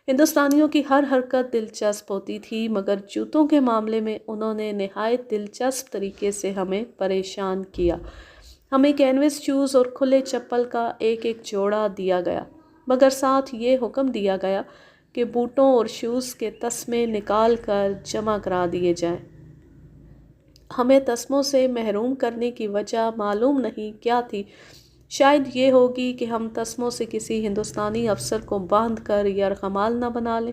ہندوستانیوں کی ہر حرکت دلچسپ ہوتی تھی، مگر جوتوں کے معاملے میں انہوں نے نہایت دلچسپ طریقے سے ہمیں پریشان کیا۔ ہمیں کینوس شوز اور کھلے چپل کا ایک ایک جوڑا دیا گیا، مگر ساتھ یہ حکم دیا گیا کہ بوٹوں اور شوز کے تسمے نکال کر جمع کرا دیے جائیں۔ ہمیں تسموں سے محروم کرنے کی وجہ معلوم نہیں کیا تھی۔ شاید یہ ہوگی کہ ہم تسموں سے کسی ہندوستانی افسر کو باندھ کر یرغمال نہ بنا لیں،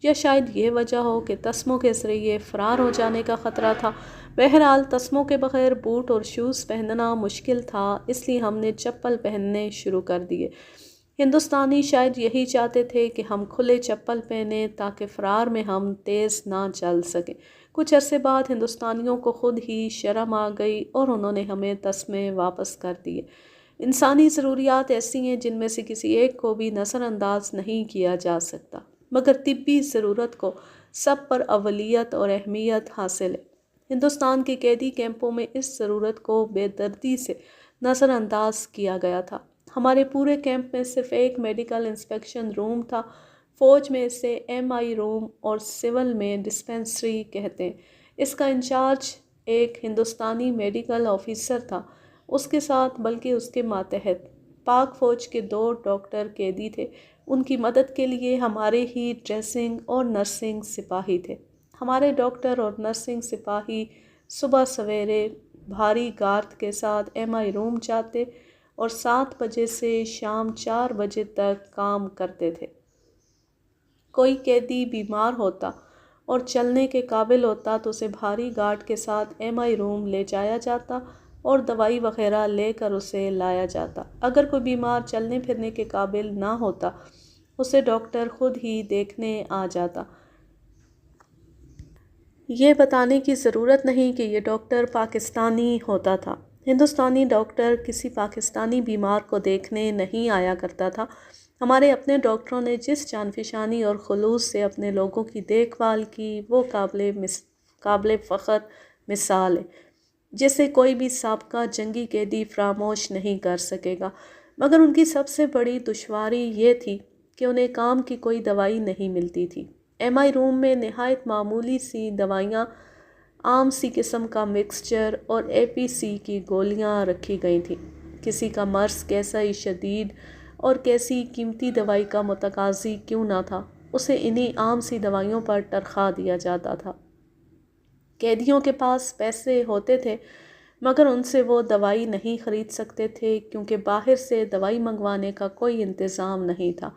یا شاید یہ وجہ ہو کہ تسموں کے ذریعے فرار ہو جانے کا خطرہ تھا۔ بہرحال تسموں کے بغیر بوٹ اور شوز پہننا مشکل تھا، اس لیے ہم نے چپل پہننے شروع کر دیے۔ ہندوستانی شاید یہی چاہتے تھے کہ ہم کھلے چپل پہنیں تاکہ فرار میں ہم تیز نہ چل سکیں۔ کچھ عرصے بعد ہندوستانیوں کو خود ہی شرم آ گئی اور انہوں نے ہمیں تسمے واپس کر دیے۔ انسانی ضروریات ایسی ہیں جن میں سے کسی ایک کو بھی نظر انداز نہیں کیا جا سکتا، مگر طبی ضرورت کو سب پر اولیت اور اہمیت حاصل ہے۔ ہندوستان کے قیدی کیمپوں میں اس ضرورت کو بے دردی سے نظر انداز کیا گیا تھا۔ ہمارے پورے کیمپ میں صرف ایک میڈیکل انسپیکشن روم تھا۔ فوج میں اسے MI روم اور سول میں ڈسپینسری کہتے ہیں۔ اس کا انچارج ایک ہندوستانی میڈیکل آفیسر تھا، اس کے ساتھ بلکہ اس کے ماتحت پاک فوج کے 2 ڈاکٹر قیدی تھے۔ ان کی مدد کے لیے ہمارے ہی ڈریسنگ اور نرسنگ سپاہی تھے۔ ہمارے ڈاکٹر اور نرسنگ سپاہی صبح سویرے بھاری گارد کے ساتھ MI روم جاتے اور 7 بجے سے شام 4 بجے تک کام کرتے تھے۔ کوئی قیدی بیمار ہوتا اور چلنے کے قابل ہوتا تو اسے بھاری گارڈ کے ساتھ MI روم لے جایا جاتا اور دوائی وغیرہ لے کر اسے لایا جاتا۔ اگر کوئی بیمار چلنے پھرنے کے قابل نہ ہوتا اسے ڈاکٹر خود ہی دیکھنے آ جاتا۔ یہ بتانے کی ضرورت نہیں کہ یہ ڈاکٹر پاکستانی ہوتا تھا۔ ہندوستانی ڈاکٹر کسی پاکستانی بیمار کو دیکھنے نہیں آیا کرتا تھا۔ ہمارے اپنے ڈاکٹروں نے جس جانفشانی اور خلوص سے اپنے لوگوں کی دیکھ بھال کی وہ قابل فخر مثال ہے، جسے کوئی بھی سابقہ جنگی قیدی فراموش نہیں کر سکے گا۔ مگر ان کی سب سے بڑی دشواری یہ تھی کہ انہیں کام کی کوئی دوائی نہیں ملتی تھی۔ MI روم میں نہایت معمولی سی دوائیاں، عام سی قسم کا مکسچر اور APC کی گولیاں رکھی گئی تھیں۔ کسی کا مرض کیسا ہی شدید اور کیسی قیمتی دوائی کا متقاضی کیوں نہ تھا، اسے انہی عام سی دوائیوں پر ترخواہ دیا جاتا تھا۔ قیدیوں کے پاس پیسے ہوتے تھے، مگر ان سے وہ دوائی نہیں خرید سکتے تھے کیونکہ باہر سے دوائی منگوانے کا کوئی انتظام نہیں تھا۔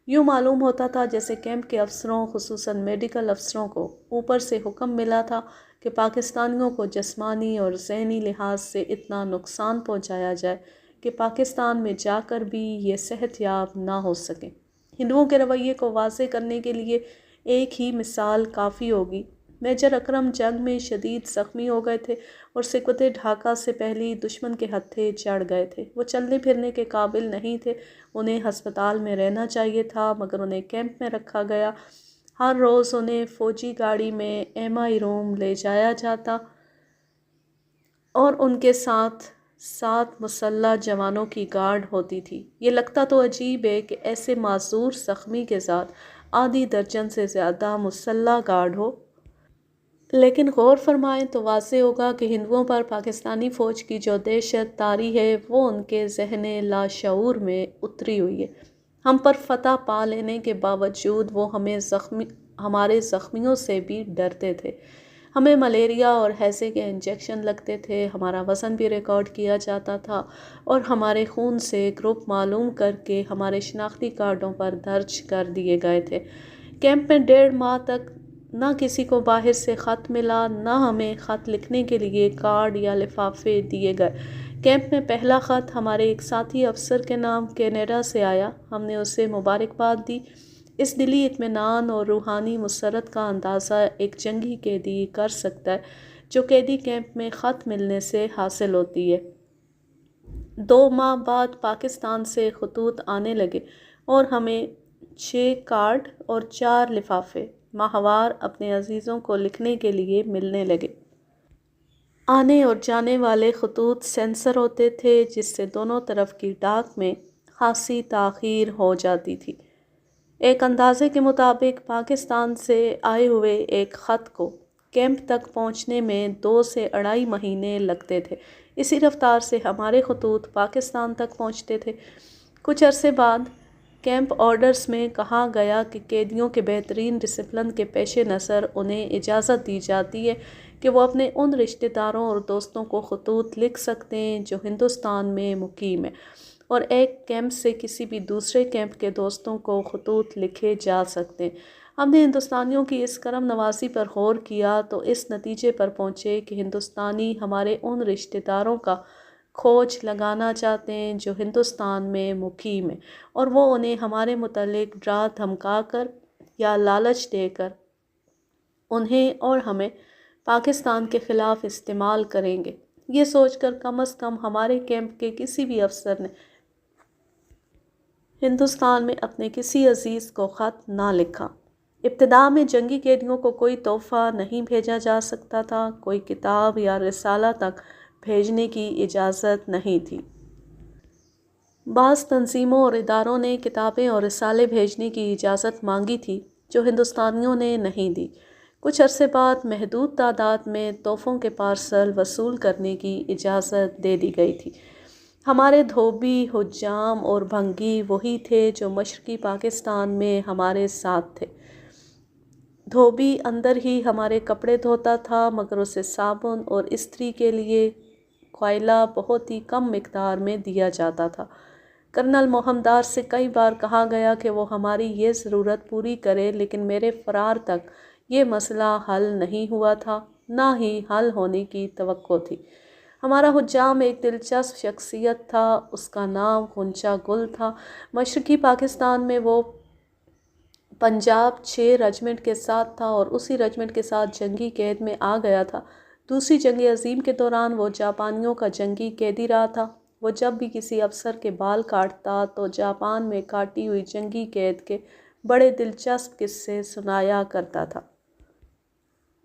یوں معلوم ہوتا تھا جیسے کیمپ کے افسروں، خصوصاً میڈیکل افسروں کو اوپر سے حکم ملا تھا کہ پاکستانیوں کو جسمانی اور ذہنی لحاظ سے اتنا نقصان پہنچایا جائے کہ پاکستان میں جا کر بھی یہ صحت یاب نہ ہو سکیں۔ ہندوؤں کے رویے کو واضح کرنے کے لیے ایک ہی مثال کافی ہوگی۔ میجر اکرم جنگ میں شدید زخمی ہو گئے تھے اور سکوت ڈھاکہ سے پہلے ہی دشمن کے ہتھے چڑھ گئے تھے۔ وہ چلنے پھرنے کے قابل نہیں تھے، انہیں ہسپتال میں رہنا چاہیے تھا، مگر انہیں کیمپ میں رکھا گیا۔ ہر روز انہیں فوجی گاڑی میں MI روم لے جایا جاتا اور ان کے ساتھ 7 مسلح جوانوں کی گارڈ ہوتی تھی۔ یہ لگتا تو عجیب ہے کہ ایسے معذور زخمی کے ساتھ آدھی درجن سے زیادہ مسلح گارڈ ہو، لیکن غور فرمائیں تو واضح ہوگا کہ ہندوؤں پر پاکستانی فوج کی جو دہشت طاری ہے وہ ان کے ذہن لاشعور میں اتری ہوئی ہے۔ ہم پر فتح پا لینے کے باوجود وہ ہمارے زخمیوں سے بھی ڈرتے تھے۔ ہمیں ملیریا اور ہیضے کے انجیکشن لگتے تھے، ہمارا وزن بھی ریکارڈ کیا جاتا تھا اور ہمارے خون سے گروپ معلوم کر کے ہمارے شناختی کارڈوں پر درج کر دیے گئے تھے۔ کیمپ میں 1.5 ماہ تک نہ کسی کو باہر سے خط ملا، نہ ہمیں خط لکھنے کے لیے کارڈ یا لفافے دیے گئے۔ کیمپ میں پہلا خط ہمارے ایک ساتھی افسر کے نام کینیڈا سے آیا۔ ہم نے اسے مبارکباد دی۔ اس دلی اطمینان اور روحانی مسرت کا اندازہ ایک جنگی قیدی کر سکتا ہے جو قیدی کیمپ میں خط ملنے سے حاصل ہوتی ہے۔ 2 ماہ بعد پاکستان سے خطوط آنے لگے اور ہمیں 6 کارڈ اور 4 لفافے ماہوار اپنے عزیزوں کو لکھنے کے لیے ملنے لگے۔ آنے اور جانے والے خطوط سینسر ہوتے تھے جس سے دونوں طرف کی ڈاک میں خاصی تاخیر ہو جاتی تھی۔ ایک اندازے کے مطابق پاکستان سے آئے ہوئے ایک خط کو کیمپ تک پہنچنے میں 2 سے 2.5 مہینے لگتے تھے۔ اسی رفتار سے ہمارے خطوط پاکستان تک پہنچتے تھے۔ کچھ عرصے بعد کیمپ آرڈرز میں کہا گیا کہ قیدیوں کے بہترین ڈسپلن کے پیش نظر انہیں اجازت دی جاتی ہے کہ وہ اپنے ان رشتہ داروں اور دوستوں کو خطوط لکھ سکتے ہیں جو ہندوستان میں مقیم ہیں، اور ایک کیمپ سے کسی بھی دوسرے کیمپ کے دوستوں کو خطوط لکھے جا سکتے ہیں۔ ہم نے ہندوستانیوں کی اس کرم نوازی پر غور کیا تو اس نتیجے پر پہنچے کہ ہندوستانی ہمارے ان رشتہ داروں کا کھوج لگانا چاہتے ہیں جو ہندوستان میں مقیم ہیں، اور وہ انہیں ہمارے متعلق ڈرا دھمکا کر یا لالچ دے کر انہیں اور ہمیں پاکستان کے خلاف استعمال کریں گے۔ یہ سوچ کر کم از کم ہمارے کیمپ کے کسی بھی افسر نے ہندوستان میں اپنے کسی عزیز کو خط نہ لکھا۔ ابتدا میں جنگی قیدیوں کو کوئی تحفہ نہیں بھیجا جا سکتا تھا، کوئی کتاب یا رسالہ تک بھیجنے کی اجازت نہیں تھی۔ بعض تنظیموں اور اداروں نے کتابیں اور رسالے بھیجنے کی اجازت مانگی تھی جو ہندوستانیوں نے نہیں دی۔ کچھ عرصے بعد محدود تعداد میں تحفوں کے پارسل وصول کرنے کی اجازت دے دی گئی تھی۔ ہمارے دھوبی، حجام اور بھنگی وہی تھے جو مشرقی پاکستان میں ہمارے ساتھ تھے۔ دھوبی اندر ہی ہمارے کپڑے دھوتا تھا، مگر اسے صابن اور استری کے لیے کوئلہ بہت ہی کم مقدار میں دیا جاتا تھا۔ کرنل موہمدار سے کئی بار کہا گیا کہ وہ ہماری یہ ضرورت پوری کرے، لیکن میرے فرار تک یہ مسئلہ حل نہیں ہوا تھا، نہ ہی حل ہونے کی توقع تھی۔ ہمارا حجام ایک دلچسپ شخصیت تھا۔ اس کا نام غنچہ گل تھا۔ مشرقی پاکستان میں وہ پنجاب 6 رجمنٹ کے ساتھ تھا اور اسی رجمنٹ کے ساتھ جنگی قید میں آ گیا تھا۔ دوسری جنگ عظیم کے دوران وہ جاپانیوں کا جنگی قیدی رہا تھا۔ وہ جب بھی کسی افسر کے بال کاٹتا تو جاپان میں کاٹی ہوئی جنگی قید کے بڑے دلچسپ قصے سنایا کرتا تھا۔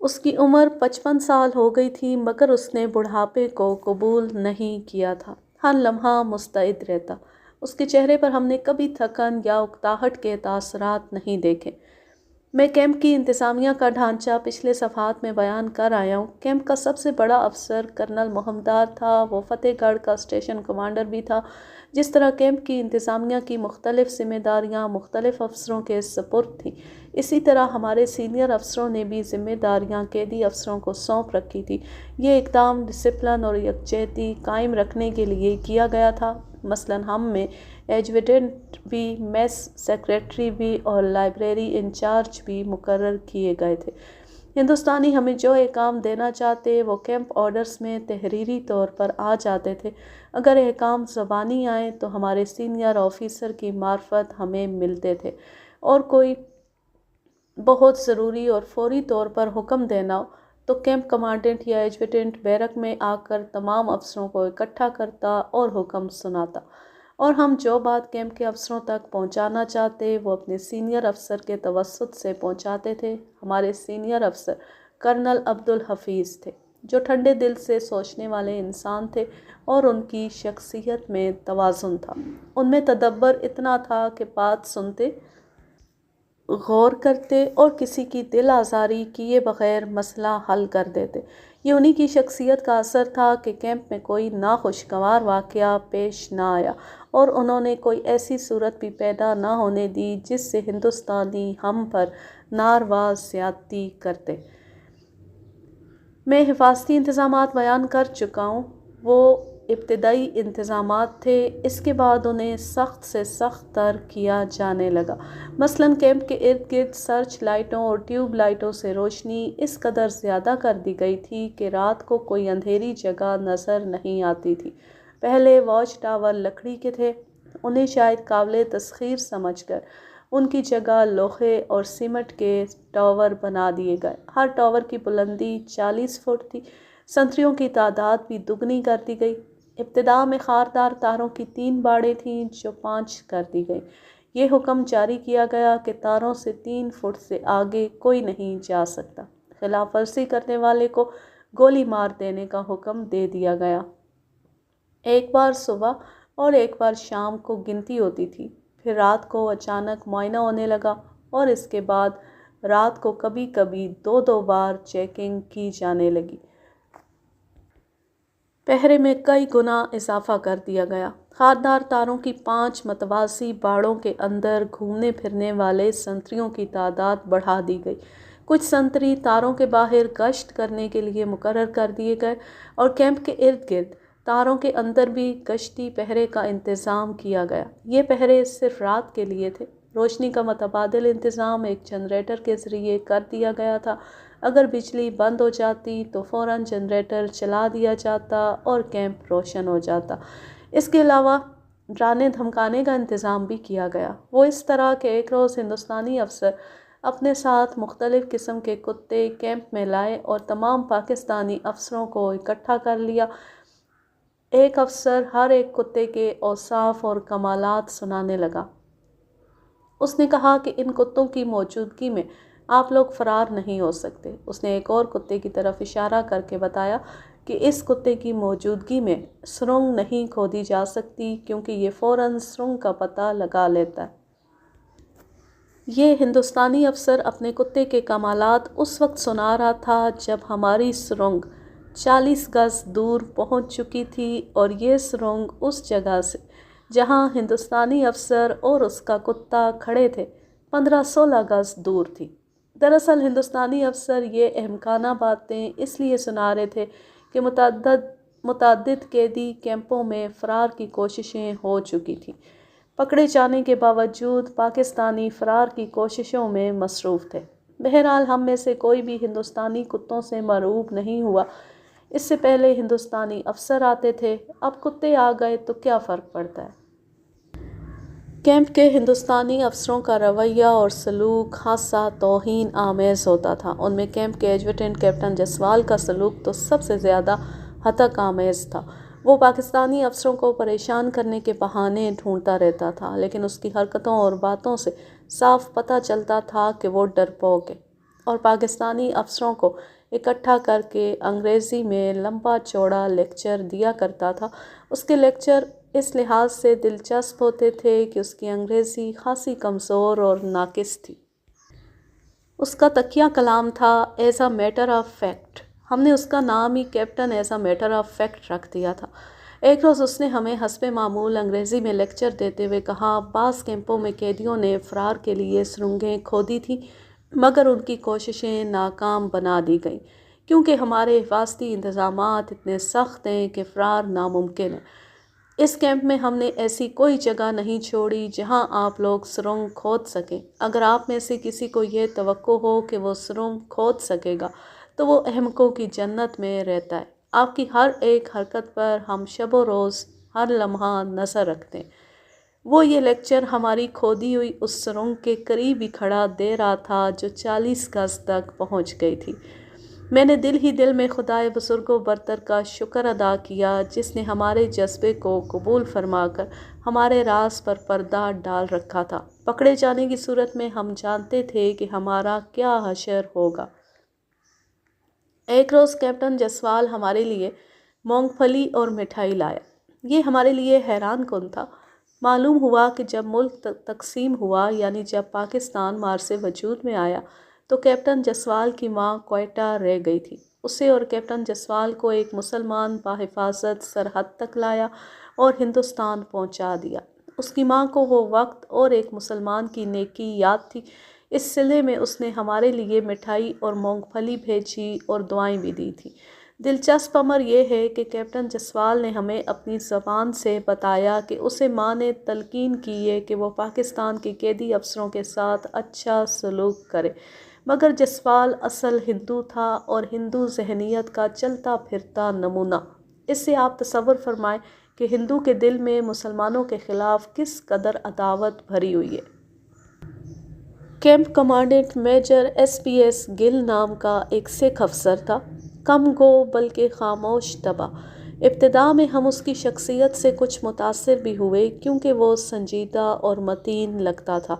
اس کی عمر 55 سال ہو گئی تھی، مگر اس نے بڑھاپے کو قبول نہیں کیا تھا۔ ہر لمحہ مستعد رہتا۔ اس کے چہرے پر ہم نے کبھی تھکن یا اکتاہٹ کے تاثرات نہیں دیکھے۔ میں کیمپ کی انتظامیہ کا ڈھانچہ پچھلے صفحات میں بیان کر آیا ہوں۔ کیمپ کا سب سے بڑا افسر کرنل موہمدار تھا۔ وہ فتح گڑھ کا اسٹیشن کمانڈر بھی تھا۔ جس طرح کیمپ کی انتظامیہ کی مختلف ذمہ داریاں مختلف افسروں کے سپرد تھیں، اسی طرح ہمارے سینئر افسروں نے بھی ذمہ داریاں قیدی افسروں کو سونپ رکھی تھی۔ یہ اقدام ڈسپلن اور یکجہتی قائم رکھنے کے لیے کیا گیا تھا۔ مثلاً ہم میں ایڈجوٹنٹ بھی، میس سیکریٹری بھی اور لائبریری انچارج بھی مقرر کیے گئے تھے۔ ہندوستانی ہمیں جو احکام دینا چاہتے وہ کیمپ آرڈرز میں تحریری طور پر آ جاتے تھے۔ اگر احکام زبانی آئیں تو ہمارے سینئر آفیسر کی معرفت ہمیں ملتے تھے، اور کوئی بہت ضروری اور فوری طور پر حکم دینا ہو تو کیمپ کمانڈنٹ یا ایڈجوٹنٹ بیرک میں آ کر تمام افسروں کو اکٹھا کرتا اور حکم سناتا، اور ہم جو بات کیمپ کے افسروں تک پہنچانا چاہتے وہ اپنے سینئر افسر کے توسط سے پہنچاتے تھے۔ ہمارے سینئر افسر کرنل عبدالحفیظ تھے، جو ٹھنڈے دل سے سوچنے والے انسان تھے، اور ان کی شخصیت میں توازن تھا۔ ان میں تدبر اتنا تھا کہ بات سنتے، غور کرتے اور کسی کی دل آزاری کیے بغیر مسئلہ حل کر دیتے۔ یہ انہی کی شخصیت کا اثر تھا کہ کیمپ میں کوئی ناخوشگوار واقعہ پیش نہ آیا، اور انہوں نے کوئی ایسی صورت بھی پیدا نہ ہونے دی جس سے ہندوستانی ہم پر ناروا زیادتی کرتے۔ میں حفاظتی انتظامات بیان کر چکا ہوں۔ وہ ابتدائی انتظامات تھے، اس کے بعد انہیں سخت سے سخت تر کیا جانے لگا۔ مثلاً کیمپ کے ارد گرد سرچ لائٹوں اور ٹیوب لائٹوں سے روشنی اس قدر زیادہ کر دی گئی تھی کہ رات کو کوئی اندھیری جگہ نظر نہیں آتی تھی۔ پہلے واچ ٹاور لکڑی کے تھے، انہیں شاید قابل تسخیر سمجھ کر ان کی جگہ لوہے اور سیمنٹ کے ٹاور بنا دیے گئے۔ ہر ٹاور کی بلندی 40 فٹ تھی۔ سنتریوں کی تعداد بھی دگنی کر دی گئی۔ ابتدا میں خاردار تاروں کی 3 باڑیں تھیں جو 5 کر دی گئیں۔ یہ حکم جاری کیا گیا کہ تاروں سے 3 فٹ سے آگے کوئی نہیں جا سکتا۔ خلاف ورزی کرنے والے کو گولی مار دینے کا حکم دے دیا گیا۔ ایک بار صبح اور ایک بار شام کو گنتی ہوتی تھی، پھر رات کو اچانک معائنہ ہونے لگا، اور اس کے بعد رات کو کبھی کبھی 2 بار چیکنگ کی جانے لگی۔ پہرے میں کئی گنا اضافہ کر دیا گیا۔ خاردار تاروں کی 5 متوازی باڑوں کے اندر گھومنے پھرنے والے سنتریوں کی تعداد بڑھا دی گئی۔ کچھ سنتری تاروں کے باہر گشت کرنے کے لیے مقرر کر دیے گئے، اور کیمپ کے ارد گرد تاروں کے اندر بھی گشتی پہرے کا انتظام کیا گیا۔ یہ پہرے صرف رات کے لیے تھے۔ روشنی کا متبادل انتظام ایک جنریٹر کے ذریعے کر دیا گیا تھا۔ اگر بجلی بند ہو جاتی تو فوراً جنریٹر چلا دیا جاتا اور کیمپ روشن ہو جاتا۔ اس کے علاوہ ڈرانے دھمکانے کا انتظام بھی کیا گیا۔ وہ اس طرح کہ ایک روز ہندوستانی افسر اپنے ساتھ مختلف قسم کے کتے کیمپ میں لائے اور تمام پاکستانی افسروں کو اکٹھا کر لیا۔ ایک افسر ہر ایک کتے کے اوصاف اور کمالات سنانے لگا۔ اس نے کہا کہ ان کتوں کی موجودگی میں آپ لوگ فرار نہیں ہو سکتے۔ اس نے ایک اور کتے کی طرف اشارہ کر کے بتایا کہ اس کتے کی موجودگی میں سرنگ نہیں کھودی جا سکتی، کیونکہ یہ فوراً سرنگ کا پتہ لگا لیتا ہے۔ یہ ہندوستانی افسر اپنے کتے کے کمالات اس وقت سنا رہا تھا جب ہماری سرنگ 40 گز دور پہنچ چکی تھی، اور یہ سرنگ اس جگہ سے جہاں ہندوستانی افسر اور اس کا کتا کھڑے تھے 15-16 گز دور تھی۔ دراصل ہندوستانی افسر یہ احمقانہ باتیں اس لیے سنا رہے تھے کہ متعدد قیدی کیمپوں میں فرار کی کوششیں ہو چکی تھیں۔ پکڑے جانے کے باوجود پاکستانی فرار کی کوششوں میں مصروف تھے۔ بہرحال ہم میں سے کوئی بھی ہندوستانی کتوں سے مرعوب نہیں ہوا۔ اس سے پہلے ہندوستانی افسر آتے تھے، اب کتے آ گئے تو کیا فرق پڑتا ہے؟ کیمپ کے ہندوستانی افسروں کا رویہ اور سلوک خاصا توہین آمیز ہوتا تھا۔ ان میں کیمپ کے ایڈجوٹنٹ کیپٹن جسوال کا سلوک تو سب سے زیادہ ہتک آمیز تھا۔ وہ پاکستانی افسروں کو پریشان کرنے کے بہانے ڈھونڈتا رہتا تھا، لیکن اس کی حرکتوں اور باتوں سے صاف پتہ چلتا تھا کہ وہ ڈرپوک ہے، اور پاکستانی افسروں کو اکٹھا کر کے انگریزی میں لمبا چوڑا لیکچر دیا کرتا تھا۔ اس کے لیکچر اس لحاظ سے دلچسپ ہوتے تھے کہ اس کی انگریزی خاصی کمزور اور ناقص تھی۔ اس کا تکیہ کلام تھا as a matter of fact. ہم نے اس کا نام ہی captain as a matter of fact رکھ دیا تھا۔ ایک روز اس نے ہمیں حسب معمول انگریزی میں لیکچر دیتے ہوئے کہا، بعض کیمپوں میں قیدیوں نے فرار کے لیے سرنگیں کھودی تھیں، مگر ان کی کوششیں ناکام بنا دی گئیں، کیونکہ ہمارے حفاظتی انتظامات اتنے سخت ہیں کہ فرار ناممکن ہے۔ اس کیمپ میں ہم نے ایسی کوئی جگہ نہیں چھوڑی جہاں آپ لوگ سرنگ کھود سکیں۔ اگر آپ میں سے کسی کو یہ توقع ہو کہ وہ سرنگ کھود سکے گا تو وہ احمقوں کی جنت میں رہتا ہے۔ آپ کی ہر ایک حرکت پر ہم شب و روز ہر لمحہ نظر رکھتے ہیں۔ وہ یہ لیکچر ہماری کھودی ہوئی اس سرنگ کے قریب ہی کھڑا دے رہا تھا جو 40 گز تک پہنچ گئی تھی۔ میں نے دل ہی دل میں خدائے بزرگ و برتر کا شکر ادا کیا جس نے ہمارے جذبے کو قبول فرما کر ہمارے راز پر پردہ ڈال رکھا تھا۔ پکڑے جانے کی صورت میں ہم جانتے تھے کہ ہمارا کیا حشر ہوگا۔ ایک روز کیپٹن جسوال ہمارے لیے مونگ پھلی اور مٹھائی لایا۔ یہ ہمارے لیے حیران کن تھا۔ معلوم ہوا کہ جب ملک تقسیم ہوا، یعنی جب پاکستان مارز وجود میں آیا، تو کیپٹن جسوال کی ماں کوئٹہ رہ گئی تھی۔ اسے اور کیپٹن جسوال کو ایک مسلمان بحفاظت سرحد تک لایا اور ہندوستان پہنچا دیا۔ اس کی ماں کو وہ وقت اور ایک مسلمان کی نیکی یاد تھی۔ اس صلے میں اس نے ہمارے لیے مٹھائی اور مونگ پھلی بھیجی اور دعائیں بھی دی تھیں۔ دلچسپ امر یہ ہے کہ کیپٹن جسوال نے ہمیں اپنی زبان سے بتایا کہ اسے ماں نے تلقین کی ہے کہ وہ پاکستان کے قیدی افسروں کے ساتھ اچھا سلوک کرے، مگر جسوال اصل ہندو تھا اور ہندو ذہنیت کا چلتا پھرتا نمونہ۔ اس سے آپ تصور فرمائیں کہ ہندو کے دل میں مسلمانوں کے خلاف کس قدر عداوت بھری ہوئی ہے۔ کیمپ کمانڈنٹ میجر SPS گل نام کا ایک سکھ افسر تھا، کم گو بلکہ خاموش طبع۔ ابتدا میں ہم اس کی شخصیت سے کچھ متاثر بھی ہوئے کیونکہ وہ سنجیدہ اور متین لگتا تھا،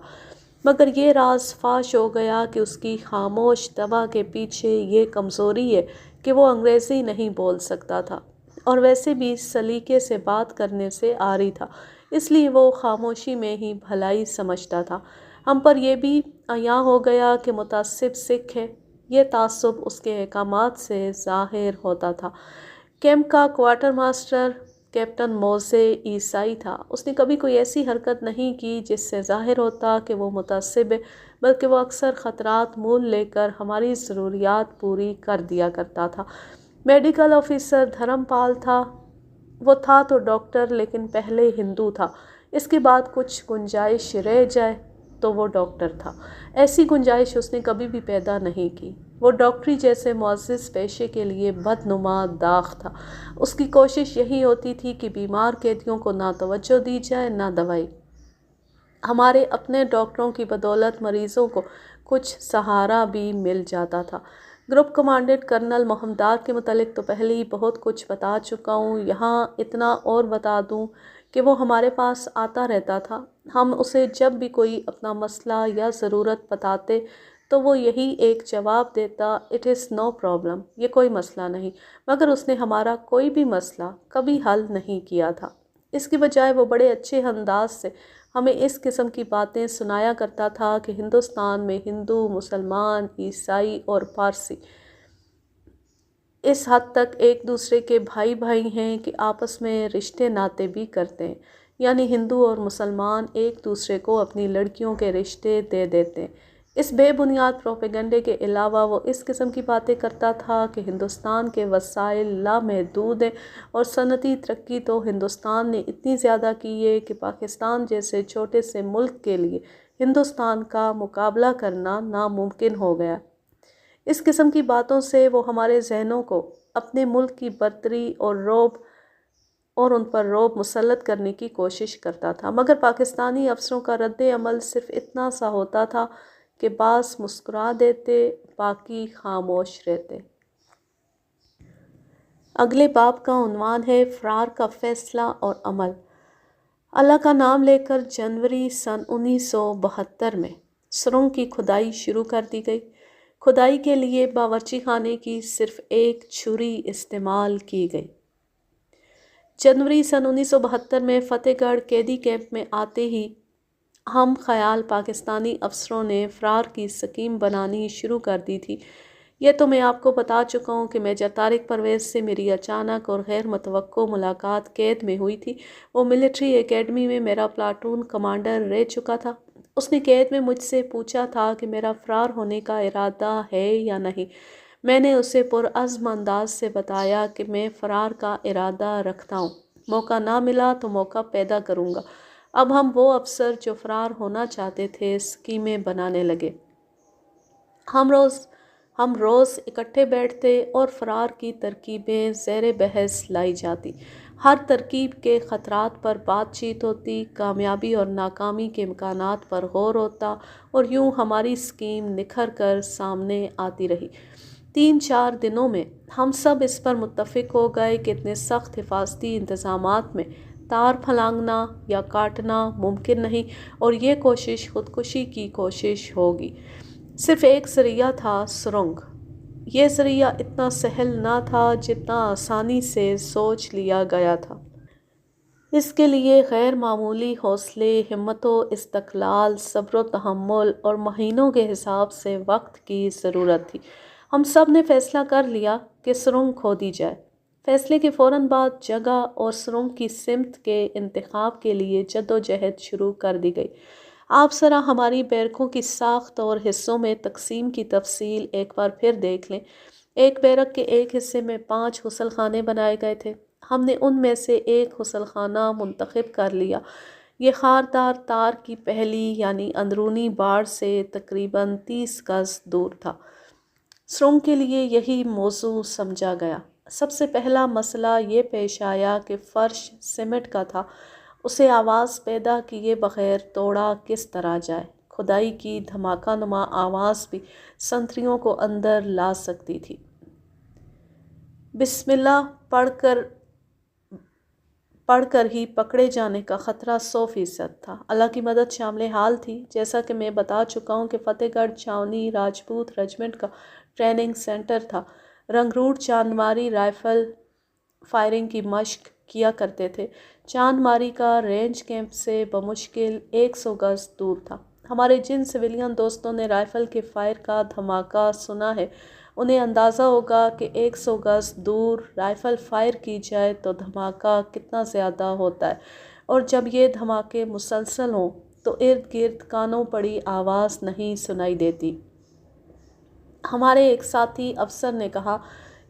مگر یہ راز فاش ہو گیا کہ اس کی خاموش طبع کے پیچھے یہ کمزوری ہے کہ وہ انگریزی نہیں بول سکتا تھا اور ویسے بھی سلیقے سے بات کرنے سے عاری تھا، اس لیے وہ خاموشی میں ہی بھلائی سمجھتا تھا۔ ہم پر یہ بھی عیاں ہو گیا کہ متعصب سکھ ہے، یہ تعصب اس کے احکامات سے ظاہر ہوتا تھا۔ کیمپ کا کوارٹر ماسٹر کیپٹن موزے عیسائی تھا، اس نے کبھی کوئی ایسی حرکت نہیں کی جس سے ظاہر ہوتا کہ وہ متعصب ہے، بلکہ وہ اکثر خطرات مول لے کر ہماری ضروریات پوری کر دیا کرتا تھا۔ میڈیکل آفیسر دھرم پال تھا، وہ تھا تو ڈاکٹر لیکن پہلے ہندو تھا، اس کے بعد کچھ گنجائش رہ جائے تو وہ ڈاکٹر تھا۔ ایسی گنجائش اس نے کبھی بھی پیدا نہیں کی۔ وہ ڈاکٹری جیسے معزز پیشے کے لیے بدنما داغ تھا۔ اس کی کوشش یہی ہوتی تھی کہ بیمار قیدیوں کو نہ توجہ دی جائے نہ دوائی۔ ہمارے اپنے ڈاکٹروں کی بدولت مریضوں کو کچھ سہارا بھی مل جاتا تھا۔ گروپ کمانڈنٹ کرنل محمدار کے متعلق تو پہلے ہی بہت کچھ بتا چکا ہوں، یہاں اتنا اور بتا دوں کہ وہ ہمارے پاس آتا رہتا تھا۔ ہم اسے جب بھی کوئی اپنا مسئلہ یا ضرورت بتاتے تو وہ یہی ایک جواب دیتا، "اٹ از نو پرابلم"، یہ کوئی مسئلہ نہیں، مگر اس نے ہمارا کوئی بھی مسئلہ کبھی حل نہیں کیا تھا۔ اس کی بجائے وہ بڑے اچھے انداز سے ہمیں اس قسم کی باتیں سنایا کرتا تھا کہ ہندوستان میں ہندو، مسلمان، عیسائی اور پارسی اس حد تک ایک دوسرے کے بھائی بھائی ہیں کہ آپس میں رشتے ناطے بھی کرتے ہیں، یعنی ہندو اور مسلمان ایک دوسرے کو اپنی لڑکیوں کے رشتے دے دیتے ہیں۔ اس بے بنیاد پروپیگنڈے کے علاوہ وہ اس قسم کی باتیں کرتا تھا کہ ہندوستان کے وسائل لامحدود ہیں اور صنعتی ترقی تو ہندوستان نے اتنی زیادہ کی ہے کہ پاکستان جیسے چھوٹے سے ملک کے لیے ہندوستان کا مقابلہ کرنا ناممکن ہو گیا۔ اس قسم کی باتوں سے وہ ہمارے ذہنوں کو اپنے ملک کی برتری اور ان پر رعب مسلط کرنے کی کوشش کرتا تھا، مگر پاکستانی افسروں کا رد عمل صرف اتنا سا ہوتا تھا کہ بعض مسکرا دیتے، باقی خاموش رہتے۔ اگلے باب کا عنوان ہے فرار کا فیصلہ اور عمل۔ اللہ کا نام لے کر جنوری سن 1972 میں سرنگ کی کھدائی شروع کر دی گئی۔ کھدائی کے لیے باورچی خانے کی صرف ایک چھری استعمال کی گئی۔ جنوری سن 1972 میں فتح گڑھ قیدی کیمپ میں آتے ہی ہم خیال پاکستانی افسروں نے فرار کی سکیم بنانی شروع کر دی تھی۔ یہ تو میں آپ کو بتا چکا ہوں کہ میجر طارق پرویز سے میری اچانک اور غیر متوقع ملاقات قید میں ہوئی تھی۔ وہ ملٹری اکیڈمی میں میرا پلاٹون کمانڈر رہ چکا تھا۔ اس نے قید میں مجھ سے پوچھا تھا کہ میرا فرار ہونے کا ارادہ ہے یا نہیں۔ میں نے اسے پرعزم انداز سے بتایا کہ میں فرار کا ارادہ رکھتا ہوں، موقع نہ ملا تو موقع پیدا کروں گا۔ اب ہم وہ افسر جو فرار ہونا چاہتے تھے اسکیمیں بنانے لگے۔ ہم روز اکٹھے بیٹھتے اور فرار کی ترکیبیں زیر بحث لائی جاتی، ہر ترکیب کے خطرات پر بات چیت ہوتی، کامیابی اور ناکامی کے امکانات پر غور ہوتا، اور یوں ہماری اسکیم نکھر کر سامنے آتی رہی۔ 3-4 دنوں میں ہم سب اس پر متفق ہو گئے کہ اتنے سخت حفاظتی انتظامات میں تار پھلانگنا یا کاٹنا ممکن نہیں اور یہ کوشش خودکشی کی کوشش ہوگی۔ صرف ایک ذریعہ تھا، سرنگ۔ یہ ذریعہ اتنا سہل نہ تھا جتنا آسانی سے سوچ لیا گیا تھا۔ اس کے لیے غیر معمولی حوصلے، ہمت و استقلال، صبر و تحمل اور مہینوں کے حساب سے وقت کی ضرورت تھی۔ ہم سب نے فیصلہ کر لیا کہ سرنگ کھودی جائے۔ فیصلے کے فوراً بعد جگہ اور سرنگ کی سمت کے انتخاب کے لیے جدوجہد شروع کر دی گئی۔ آپ ذرا ہماری بیرکوں کی ساخت اور حصوں میں تقسیم کی تفصیل ایک بار پھر دیکھ لیں۔ ایک بیرک کے ایک حصے میں 5 غسل خانے بنائے گئے تھے۔ ہم نے ان میں سے ایک غسل خانہ منتخب کر لیا۔ یہ خاردار تار کی پہلی یعنی اندرونی باڑ سے تقریباً 30 گز دور تھا۔ سرنگ کے لیے یہی موزوں سمجھا گیا۔ سب سے پہلا مسئلہ یہ پیش آیا کہ فرش سیمنٹ کا تھا، اسے آواز پیدا کیے بغیر توڑا کس طرح جائے؟ کھدائی کی دھماکہ نما آواز بھی سنتریوں کو اندر لا سکتی تھی۔ بسم اللہ پڑھ کر ہی پکڑے جانے کا خطرہ 100% تھا۔ اللہ کی مدد شامل حال تھی۔ جیسا کہ میں بتا چکا ہوں کہ فتح گڑھ چھاؤنی راجپوت رجمنٹ کا ٹریننگ سینٹر تھا۔ رنگروٹ چاند ماری رائفل فائرنگ کی مشق کیا کرتے تھے۔ چاند ماری کا رینج کیمپ سے بمشکل 100 گز دور تھا۔ ہمارے جن سویلین دوستوں نے رائفل کے فائر کا دھماکہ سنا ہے، انہیں اندازہ ہوگا کہ 100 گز دور رائفل فائر کی جائے تو دھماکہ کتنا زیادہ ہوتا ہے، اور جب یہ دھماکے مسلسل ہوں تو ارد گرد کانوں پڑی آواز نہیں سنائی دیتی۔ ہمارے ایک ساتھی افسر نے کہا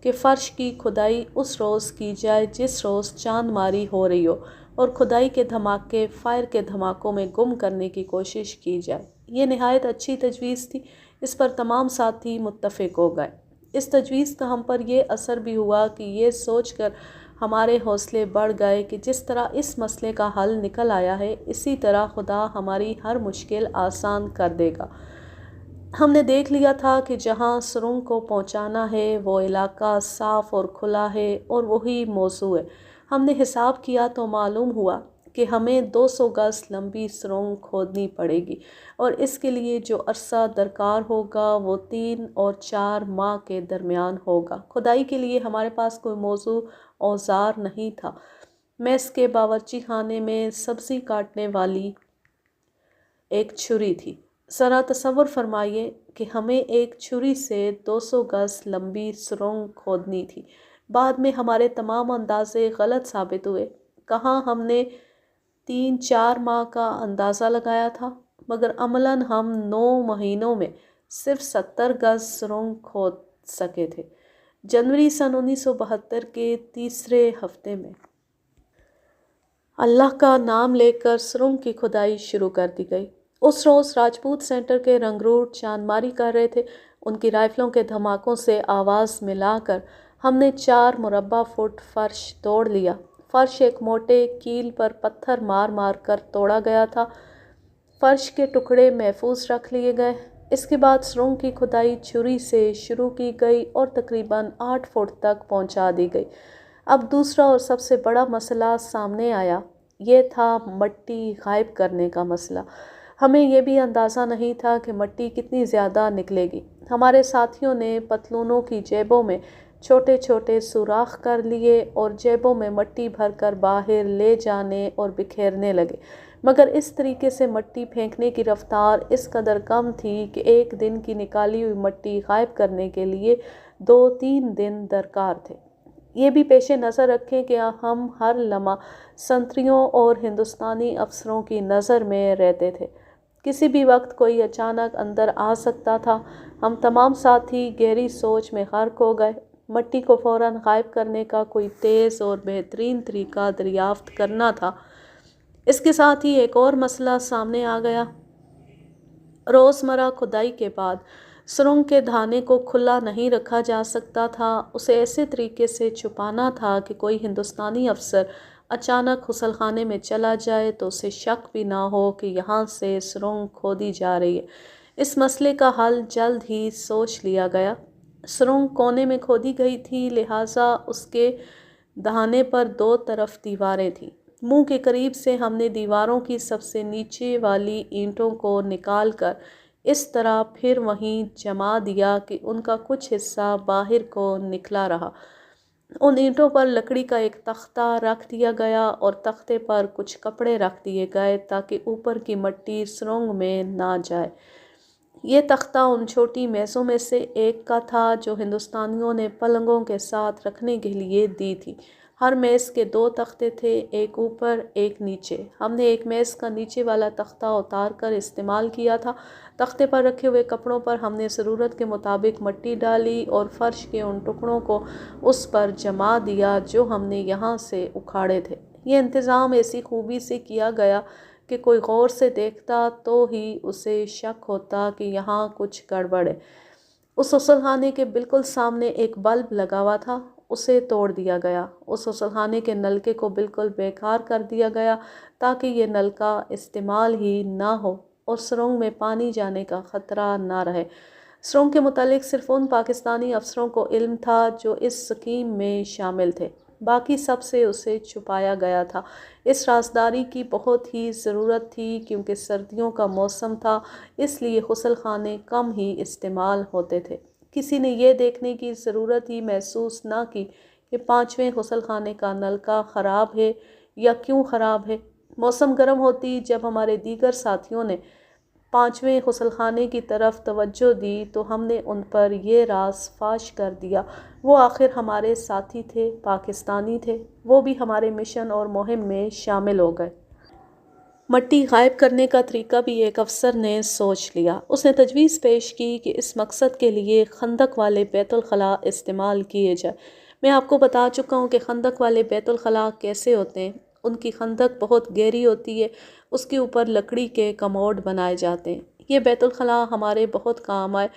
کہ فرش کی کھدائی اس روز کی جائے جس روز چاند ماری ہو رہی ہو، اور کھدائی کے دھماکے فائر کے دھماکوں میں گم کرنے کی کوشش کی جائے۔ یہ نہایت اچھی تجویز تھی، اس پر تمام ساتھی متفق ہو گئے۔ اس تجویز کا ہم پر یہ اثر بھی ہوا کہ یہ سوچ کر ہمارے حوصلے بڑھ گئے کہ جس طرح اس مسئلے کا حل نکل آیا ہے، اسی طرح خدا ہماری ہر مشکل آسان کر دے گا۔ ہم نے دیکھ لیا تھا کہ جہاں سرنگ کو پہنچانا ہے وہ علاقہ صاف اور کھلا ہے، اور وہی موضوع ہے۔ ہم نے حساب کیا تو معلوم ہوا کہ ہمیں 200 گز لمبی سرنگ کھودنی پڑے گی، اور اس کے لیے جو عرصہ درکار ہوگا وہ 3 اور 4 ماہ کے درمیان ہوگا۔ کھدائی کے لیے ہمارے پاس کوئی موزوں اوزار نہیں تھا۔ میس کے باورچی خانے میں سبزی کاٹنے والی ایک چھری تھی۔ ذرا تصور فرمائیے کہ ہمیں ایک چھری سے 200 گز لمبی سرنگ کھودنی تھی۔ بعد میں ہمارے تمام اندازے غلط ثابت ہوئے۔ کہاں ہم نے 3-4 ماہ کا اندازہ لگایا تھا، مگر عملاً ہم 9 مہینوں میں صرف 70 گز سرنگ کھود سکے تھے۔ جنوری سن 1972 کے تیسرے ہفتے میں اللہ کا نام لے کر سرنگ کی کھدائی شروع کر دی گئی۔ اس روز راجپوت سینٹر کے رنگروٹ چاند ماری کر رہے تھے۔ ان کی رائفلوں کے دھماکوں سے آواز ملا کر ہم نے 4 مربع فٹ فرش توڑ لیا۔ فرش ایک موٹے کیل پر پتھر مار مار کر توڑا گیا تھا۔ فرش کے ٹکڑے محفوظ رکھ لیے گئے۔ اس کے بعد سرنگ کی کھدائی چھری سے شروع کی گئی اور تقریباً 8 فٹ تک پہنچا دی گئی۔ اب دوسرا اور سب سے بڑا مسئلہ سامنے آیا، یہ تھا مٹی غائب کرنے کا مسئلہ۔ ہمیں یہ بھی اندازہ نہیں تھا کہ مٹی کتنی زیادہ نکلے گی۔ ہمارے ساتھیوں نے پتلونوں کی جیبوں میں چھوٹے چھوٹے سوراخ کر لیے اور جیبوں میں مٹی بھر کر باہر لے جانے اور بکھیرنے لگے، مگر اس طریقے سے مٹی پھینکنے کی رفتار اس قدر کم تھی کہ ایک دن کی نکالی ہوئی مٹی غائب کرنے کے لیے 2-3 دن درکار تھے۔ یہ بھی پیش نظر رکھیں کہ ہم ہر لمحہ سنتریوں اور ہندوستانی افسروں کی نظر میں رہتے تھے۔ کسی بھی وقت کوئی اچانک اندر آ سکتا تھا۔ ہم تمام ساتھی گہری سوچ میں غرق ہو گئے۔ مٹی کو فوراً غائب کرنے کا کوئی تیز اور بہترین طریقہ دریافت کرنا تھا۔ اس کے ساتھ ہی ایک اور مسئلہ سامنے آ گیا۔ روزمرہ کھدائی کے بعد سرنگ کے دھانے کو کھلا نہیں رکھا جا سکتا تھا۔ اسے ایسے طریقے سے چھپانا تھا کہ کوئی ہندوستانی افسر اچانک غسل خانے میں چلا جائے تو اسے شک بھی نہ ہو کہ یہاں سے سرنگ کھودی جا رہی ہے۔ اس مسئلے کا حل جلد ہی سوچ لیا گیا۔ سرنگ کونے میں کھودی گئی تھی، لہٰذا اس کے دہانے پر 2 طرف دیواریں تھیں۔ منہ کے قریب سے ہم نے دیواروں کی سب سے نیچے والی اینٹوں کو نکال کر اس طرح پھر وہیں جما دیا کہ ان کا کچھ حصہ باہر کو نکلا رہا۔ ان اینٹوں پر لکڑی کا ایک تختہ رکھ دیا گیا اور تختے پر کچھ کپڑے رکھ دیے گئے تاکہ اوپر کی مٹی سرنگ میں نہ جائے۔ یہ تختہ ان چھوٹی میزوں میں سے ایک کا تھا جو ہندوستانیوں نے پلنگوں کے ساتھ رکھنے کے لیے دی تھی۔ ہر میز کے 2 تختے تھے، ایک اوپر ایک نیچے۔ ہم نے ایک میز کا نیچے والا تختہ اتار کر استعمال کیا تھا۔ تختے پر رکھے ہوئے کپڑوں پر ہم نے ضرورت کے مطابق مٹی ڈالی اور فرش کے ان ٹکڑوں کو اس پر جما دیا جو ہم نے یہاں سے اکھاڑے تھے۔ یہ انتظام ایسی خوبی سے کیا گیا کہ کوئی غور سے دیکھتا تو ہی اسے شک ہوتا کہ یہاں کچھ گڑبڑ ہے۔ اس غسل خانے کے بالکل سامنے ایک بلب لگا ہوا تھا۔ اسے توڑ دیا گیا۔ اس غسل خانے کے نلکے کو بالکل بیکار کر دیا گیا تاکہ یہ نلکا استعمال ہی نہ ہو اور سرنگ میں پانی جانے کا خطرہ نہ رہے۔ سرنگ کے متعلق صرف ان پاکستانی افسروں کو علم تھا جو اس اسکیم میں شامل تھے، باقی سب سے اسے چھپایا گیا تھا۔ اس رازداری کی بہت ہی ضرورت تھی کیونکہ سردیوں کا موسم تھا، اس لیے غسل خانے کم ہی استعمال ہوتے تھے۔ کسی نے یہ دیکھنے کی ضرورت ہی محسوس نہ کی کہ 5ویں غسل خانے کا نلکا خراب ہے یا کیوں خراب ہے۔ موسم گرم ہوتی جب ہمارے دیگر ساتھیوں نے 5ویں غسل خانے کی طرف توجہ دی تو ہم نے ان پر یہ راز فاش کر دیا۔ وہ آخر ہمارے ساتھی تھے، پاکستانی تھے، وہ بھی ہمارے مشن اور مہم میں شامل ہو گئے۔ مٹی غائب کرنے کا طریقہ بھی ایک افسر نے سوچ لیا۔ اس نے تجویز پیش کی کہ اس مقصد کے لیے خندق والے بیت الخلاء استعمال کیے جائے۔ میں آپ کو بتا چکا ہوں کہ خندق والے بیت الخلاء کیسے ہوتے ہیں۔ ان کی خندق بہت گہری ہوتی ہے، اس کے اوپر لکڑی کے کموڈ بنائے جاتے ہیں۔ یہ بیت الخلاء ہمارے بہت کام آئے۔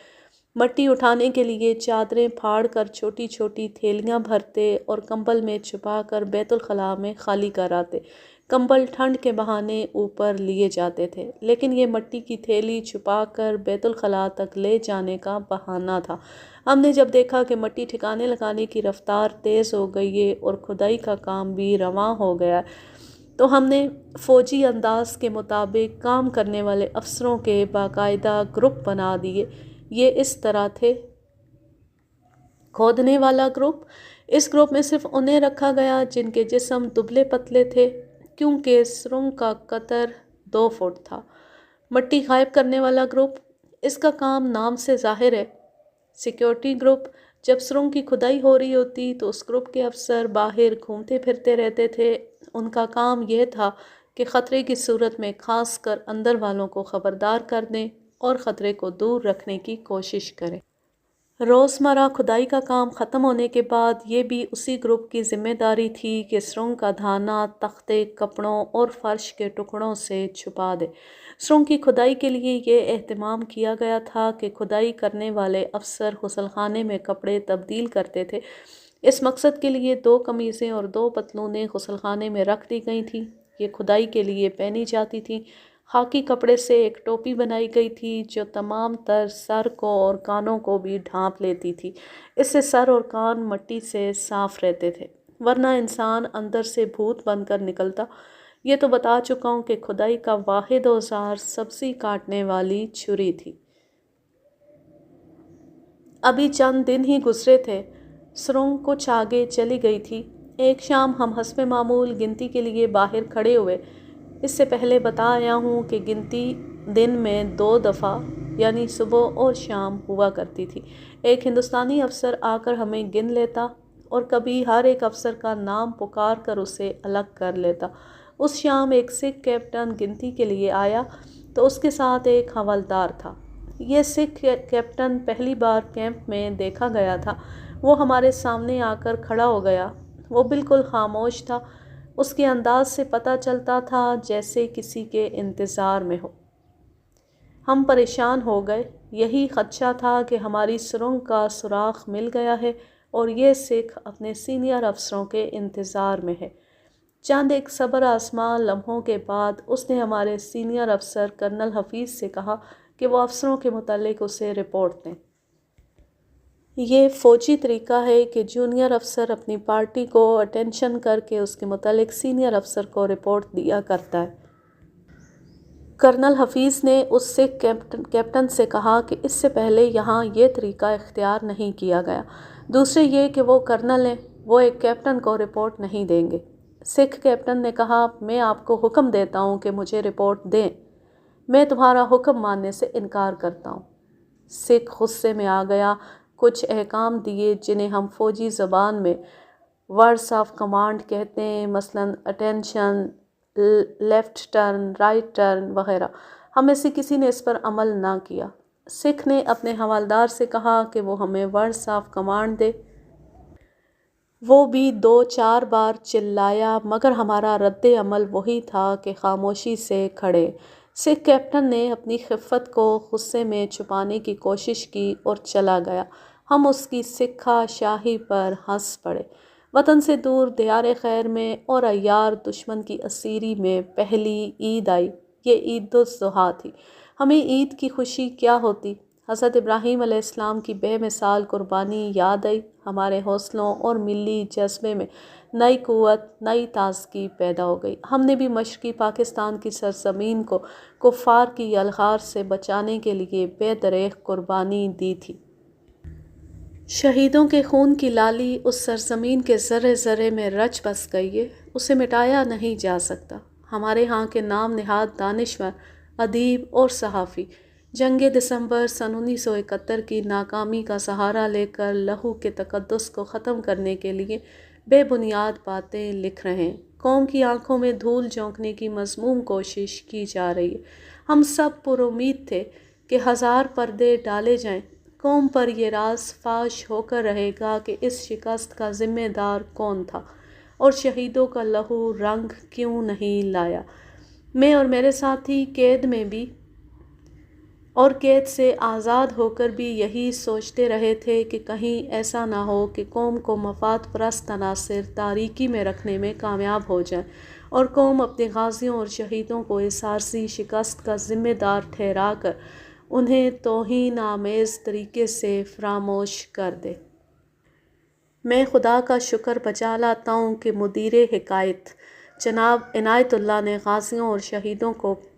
مٹی اٹھانے کے لیے چادریں پھاڑ کر چھوٹی چھوٹی تھیلیاں بھرتے اور کمبل میں چھپا کر بیت الخلاء میں خالی کر آتے۔ کمبل ٹھنڈ کے بہانے اوپر لیے جاتے تھے، لیکن یہ مٹی کی تھیلی چھپا کر بیت الخلاء تک لے جانے کا بہانہ تھا۔ ہم نے جب دیکھا کہ مٹی ٹھکانے لگانے کی رفتار تیز ہو گئی ہے اور کھدائی کا کام بھی رواں ہو گیا ہے تو ہم نے فوجی انداز کے مطابق کام کرنے والے افسروں کے باقاعدہ گروپ بنا دیے۔ یہ اس طرح تھے: کھودنے والا گروپ۔ اس گروپ میں صرف انہیں رکھا گیا جن کے جسم دبلے پتلے تھے کیونکہ سرنگ کا قطر 2 فٹ تھا۔ مٹی غائب کرنے والا گروپ، اس کا کام نام سے ظاہر ہے۔ سیکیورٹی گروپ، جب سرنگ کی کھدائی ہو رہی ہوتی تو اس گروپ کے افسر باہر گھومتے پھرتے رہتے تھے۔ ان کا کام یہ تھا کہ خطرے کی صورت میں خاص کر اندر والوں کو خبردار کر دیں اور خطرے کو دور رکھنے کی کوشش کریں۔ روزمرہ کھدائی کا کام ختم ہونے کے بعد یہ بھی اسی گروپ کی ذمہ داری تھی کہ سرنگ کا دھانا تختے، کپڑوں اور فرش کے ٹکڑوں سے چھپا دے۔ سرنگ کی کھدائی کے لیے یہ اہتمام کیا گیا تھا کہ کھدائی کرنے والے افسر غسل خانے میں کپڑے تبدیل کرتے تھے۔ اس مقصد کے لیے 2 قمیضیں اور 2 پتلونیں غسل خانے میں رکھ دی گئی تھیں۔ یہ کھدائی کے لیے پہنی جاتی تھیں۔ خاکی کپڑے سے ایک ٹوپی بنائی گئی تھی جو تمام تر سر کو اور کانوں کو بھی ڈھانپ لیتی تھی۔ اس سے سر اور کان مٹی سے صاف رہتے تھے، ورنہ انسان اندر سے بھوت بن کر نکلتا۔ یہ تو بتا چکا ہوں کہ کھدائی کا واحد اوزار سبزی کاٹنے والی چھری تھی۔ ابھی چند دن ہی گزرے تھے، سرنگ کچھ آگے چلی گئی تھی۔ ایک شام ہم حسب معمول گنتی کے لیے باہر کھڑے ہوئے۔ اس سے پہلے بتا آیا ہوں کہ گنتی دن میں 2 دفعہ یعنی صبح اور شام ہوا کرتی تھی۔ ایک ہندوستانی افسر آ کر ہمیں گن لیتا اور کبھی ہر ایک افسر کا نام پکار کر اسے الگ کر لیتا۔ اس شام ایک سکھ کیپٹن گنتی کے لیے آیا تو اس کے ساتھ ایک حوالدار تھا۔ یہ سکھ کیپٹن پہلی بار کیمپ میں دیکھا گیا تھا۔ وہ ہمارے سامنے آ کر کھڑا ہو گیا۔ وہ بالکل خاموش تھا۔ اس کے انداز سے پتہ چلتا تھا جیسے کسی کے انتظار میں ہو۔ ہم پریشان ہو گئے۔ یہی خدشہ تھا کہ ہماری سرنگ کا سراغ مل گیا ہے اور یہ سکھ اپنے سینئر افسروں کے انتظار میں ہے۔ چند ایک صبر آزما لمحوں کے بعد اس نے ہمارے سینئر افسر کرنل حفیظ سے کہا کہ وہ افسروں کے متعلق اسے رپورٹ دیں۔ یہ فوجی طریقہ ہے کہ جونیئر افسر اپنی پارٹی کو اٹینشن کر کے اس کے متعلق سینئر افسر کو رپورٹ دیا کرتا ہے۔ کرنل حفیظ نے اس سکھ کیپٹن سے کہا کہ اس سے پہلے یہاں یہ طریقہ اختیار نہیں کیا گیا۔ دوسرے یہ کہ وہ کرنل ہیں، وہ ایک کیپٹن کو رپورٹ نہیں دیں گے۔ سکھ کیپٹن نے کہا، میں آپ کو حکم دیتا ہوں کہ مجھے رپورٹ دیں۔ میں تمہارا حکم ماننے سے انکار کرتا ہوں۔ سکھ غصے میں آ گیا۔ کچھ احکام دیے جنہیں ہم فوجی زبان میں ورڈز آف کمانڈ کہتے ہیں، مثلاً attention, left turn, right turn وغیرہ۔ ہم میں سے کسی نے اس پر عمل نہ کیا۔ سکھ نے اپنے حوالدار سے کہا کہ وہ ہمیں ورڈز آف کمانڈ دے۔ وہ بھی 2-4 بار چلایا مگر ہمارا رد عمل وہی تھا کہ خاموشی سے کھڑے۔ سکھ کیپٹن نے اپنی خفت کو غصے میں چھپانے کی کوشش کی اور چلا گیا۔ ہم اس کی سکھا شاہی پر ہنس پڑے۔ وطن سے دور دیار خیر میں اور عیار دشمن کی اسیری میں پہلی عید آئی، یہ عید الاضحیٰ تھی۔ ہمیں عید کی خوشی کیا ہوتی؟ حضرت ابراہیم علیہ السلام کی بے مثال قربانی یاد آئی، ہمارے حوصلوں اور ملی جذبے میں نئی قوت، نئی تازگی پیدا ہو گئی۔ ہم نے بھی مشرقی پاکستان کی سرزمین کو کفار کی یلغار سے بچانے کے لیے بے دریغ قربانی دی تھی۔ شہیدوں کے خون کی لالی اس سرزمین کے ذرے ذرے میں رچ بس گئی ہے، اسے مٹایا نہیں جا سکتا۔ ہمارے ہاں کے نام نہاد دانشور، ادیب اور صحافی جنگ دسمبر سن 1971 کی ناکامی کا سہارا لے کر لہو کے تقدس کو ختم کرنے کے لیے بے بنیاد باتیں لکھ رہے ہیں۔ قوم کی آنکھوں میں دھول جھونکنے کی مذموم کوشش کی جا رہی ہے۔ ہم سب پر امید تھے کہ ہزار پردے ڈالے جائیں، قوم پر یہ راز فاش ہو کر رہے گا کہ اس شکست کا ذمہ دار کون تھا اور شہیدوں کا لہو رنگ کیوں نہیں لایا۔ میں اور میرے ساتھی قید میں بھی اور قید سے آزاد ہو کر بھی یہی سوچتے رہے تھے کہ کہیں ایسا نہ ہو کہ قوم کو مفاد پرست عناصر تاریکی میں رکھنے میں کامیاب ہو جائیں اور قوم اپنے غازیوں اور شہیدوں کو اس عارضی شکست کا ذمہ دار ٹھہرا کر انہیں توہین آمیز طریقے سے فراموش کر دے۔ میں خدا کا شکر بجا لاتا ہوں کہ مدیر حکایت جناب عنایت اللہ نے غازیوں اور شہیدوں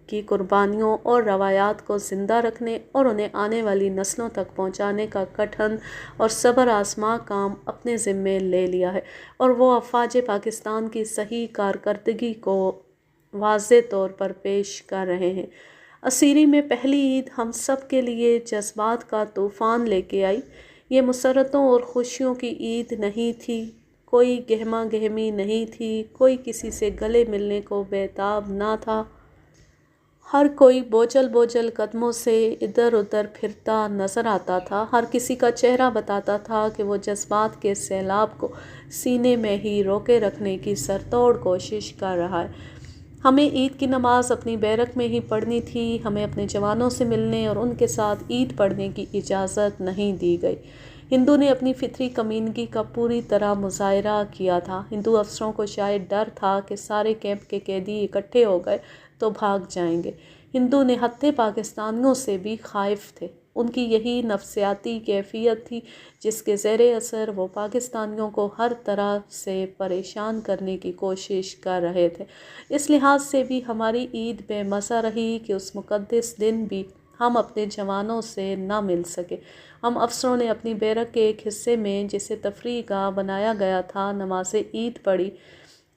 کی قربانیوں اور روایات کو زندہ رکھنے اور انہیں آنے والی نسلوں تک پہنچانے کا کٹھن اور صبر آزما کام اپنے ذمے لے لیا ہے، اور وہ افواج پاکستان کی صحیح کارکردگی کو واضح طور پر پیش کر رہے ہیں۔ اسیری میں پہلی عید ہم سب کے لیے جذبات کا طوفان لے کے آئی۔ یہ مسرتوں اور خوشیوں کی عید نہیں تھی، کوئی گہما گہمی نہیں تھی، کوئی کسی سے گلے ملنے کو بیتاب نہ تھا۔ ہر کوئی بوجھل بوجھل قدموں سے ادھر ادھر پھرتا نظر آتا تھا، ہر کسی کا چہرہ بتاتا تھا کہ وہ جذبات کے سیلاب کو سینے میں ہی روکے رکھنے کی سرتوڑ کوشش کر رہا ہے۔ ہمیں عید کی نماز اپنی بیرک میں ہی پڑھنی تھی، ہمیں اپنے جوانوں سے ملنے اور ان کے ساتھ عید پڑھنے کی اجازت نہیں دی گئی۔ ہندو نے اپنی فطری کمینگی کا پوری طرح مظاہرہ کیا تھا۔ ہندو افسروں کو شاید ڈر تھا کہ سارے کیمپ کے قیدی اکٹھے ہو گئے تو بھاگ جائیں گے۔ ہندو نہتے پاکستانیوں سے بھی خائف تھے، ان کی یہی نفسیاتی کیفیت تھی جس کے زیر اثر وہ پاکستانیوں کو ہر طرح سے پریشان کرنے کی کوشش کر رہے تھے۔ اس لحاظ سے بھی ہماری عید بے مزہ رہی کہ اس مقدس دن بھی ہم اپنے جوانوں سے نہ مل سکے۔ ہم افسروں نے اپنی بیرک کے ایک حصے میں جسے تفریح گاہ بنایا گیا تھا نماز عید پڑھی۔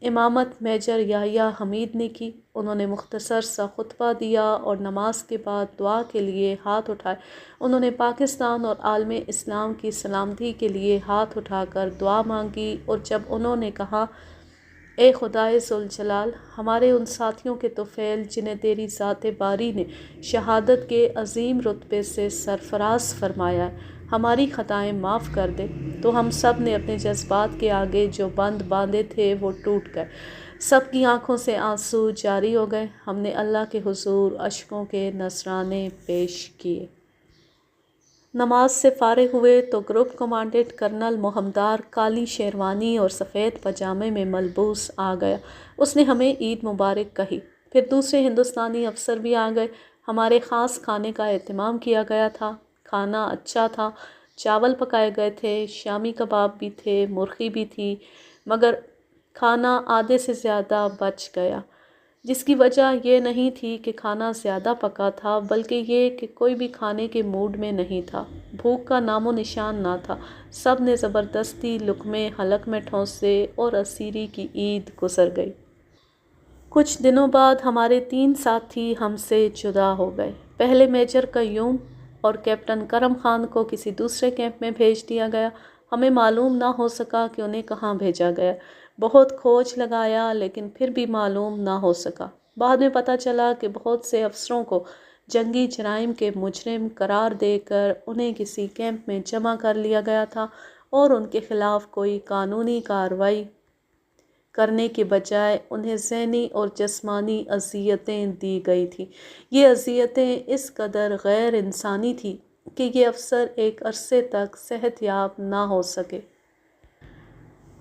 امامت میجر یحییٰ حمید نے کی۔ انہوں نے مختصر سا خطبہ دیا اور نماز کے بعد دعا کے لیے ہاتھ اٹھائے۔ انہوں نے پاکستان اور عالم اسلام کی سلامتی کے لیے ہاتھ اٹھا کر دعا مانگی، اور جب انہوں نے کہا، اے خدائے ذوالجلال، ہمارے ان ساتھیوں کے طفیل جنہیں تیری ذات باری نے شہادت کے عظیم رتبے سے سرفراز فرمایا ہے، ہماری خطائیں معاف کر دے، تو ہم سب نے اپنے جذبات کے آگے جو بند باندھے تھے وہ ٹوٹ گئے۔ سب کی آنکھوں سے آنسو جاری ہو گئے۔ ہم نے اللہ کے حضور اشکوں کے نذرانے پیش کیے۔ نماز سے فارغ ہوئے تو گروپ کمانڈنٹ کرنل محمدار کالی شیروانی اور سفید پاجامے میں ملبوس آ گیا۔ اس نے ہمیں عید مبارک کہی۔ پھر دوسرے ہندوستانی افسر بھی آ گئے۔ ہمارے خاص کھانے کا اہتمام کیا گیا تھا۔ کھانا اچھا تھا، چاول پکائے گئے تھے، شامی کباب بھی تھے، مرغی بھی تھی، مگر کھانا آدھے سے زیادہ بچ گیا، جس کی وجہ یہ نہیں تھی کہ کھانا زیادہ پکا تھا، بلکہ یہ کہ کوئی بھی کھانے کے موڈ میں نہیں تھا۔ بھوک کا نام و نشان نہ تھا۔ سب نے زبردستی لقمے حلق میں ٹھونسے اور اسیری کی عید گزر گئی۔ کچھ دنوں بعد ہمارے 3 ساتھی ہم سے جدا ہو گئے۔ پہلے میجر قیوم اور کیپٹن کرم خان کو کسی دوسرے کیمپ میں بھیج دیا گیا۔ ہمیں معلوم نہ ہو سکا کہ انہیں کہاں بھیجا گیا۔ بہت کھوج لگایا لیکن پھر بھی معلوم نہ ہو سکا۔ بعد میں پتہ چلا کہ بہت سے افسروں کو جنگی جرائم کے مجرم قرار دے کر انہیں کسی کیمپ میں جمع کر لیا گیا تھا اور ان کے خلاف کوئی قانونی کارروائی کرنے کے بجائے انہیں ذہنی اور جسمانی اذیتیں دی گئی تھیں۔ یہ اذیتیں اس قدر غیر انسانی تھیں کہ یہ افسر ایک عرصے تک صحت یاب نہ ہو سکے۔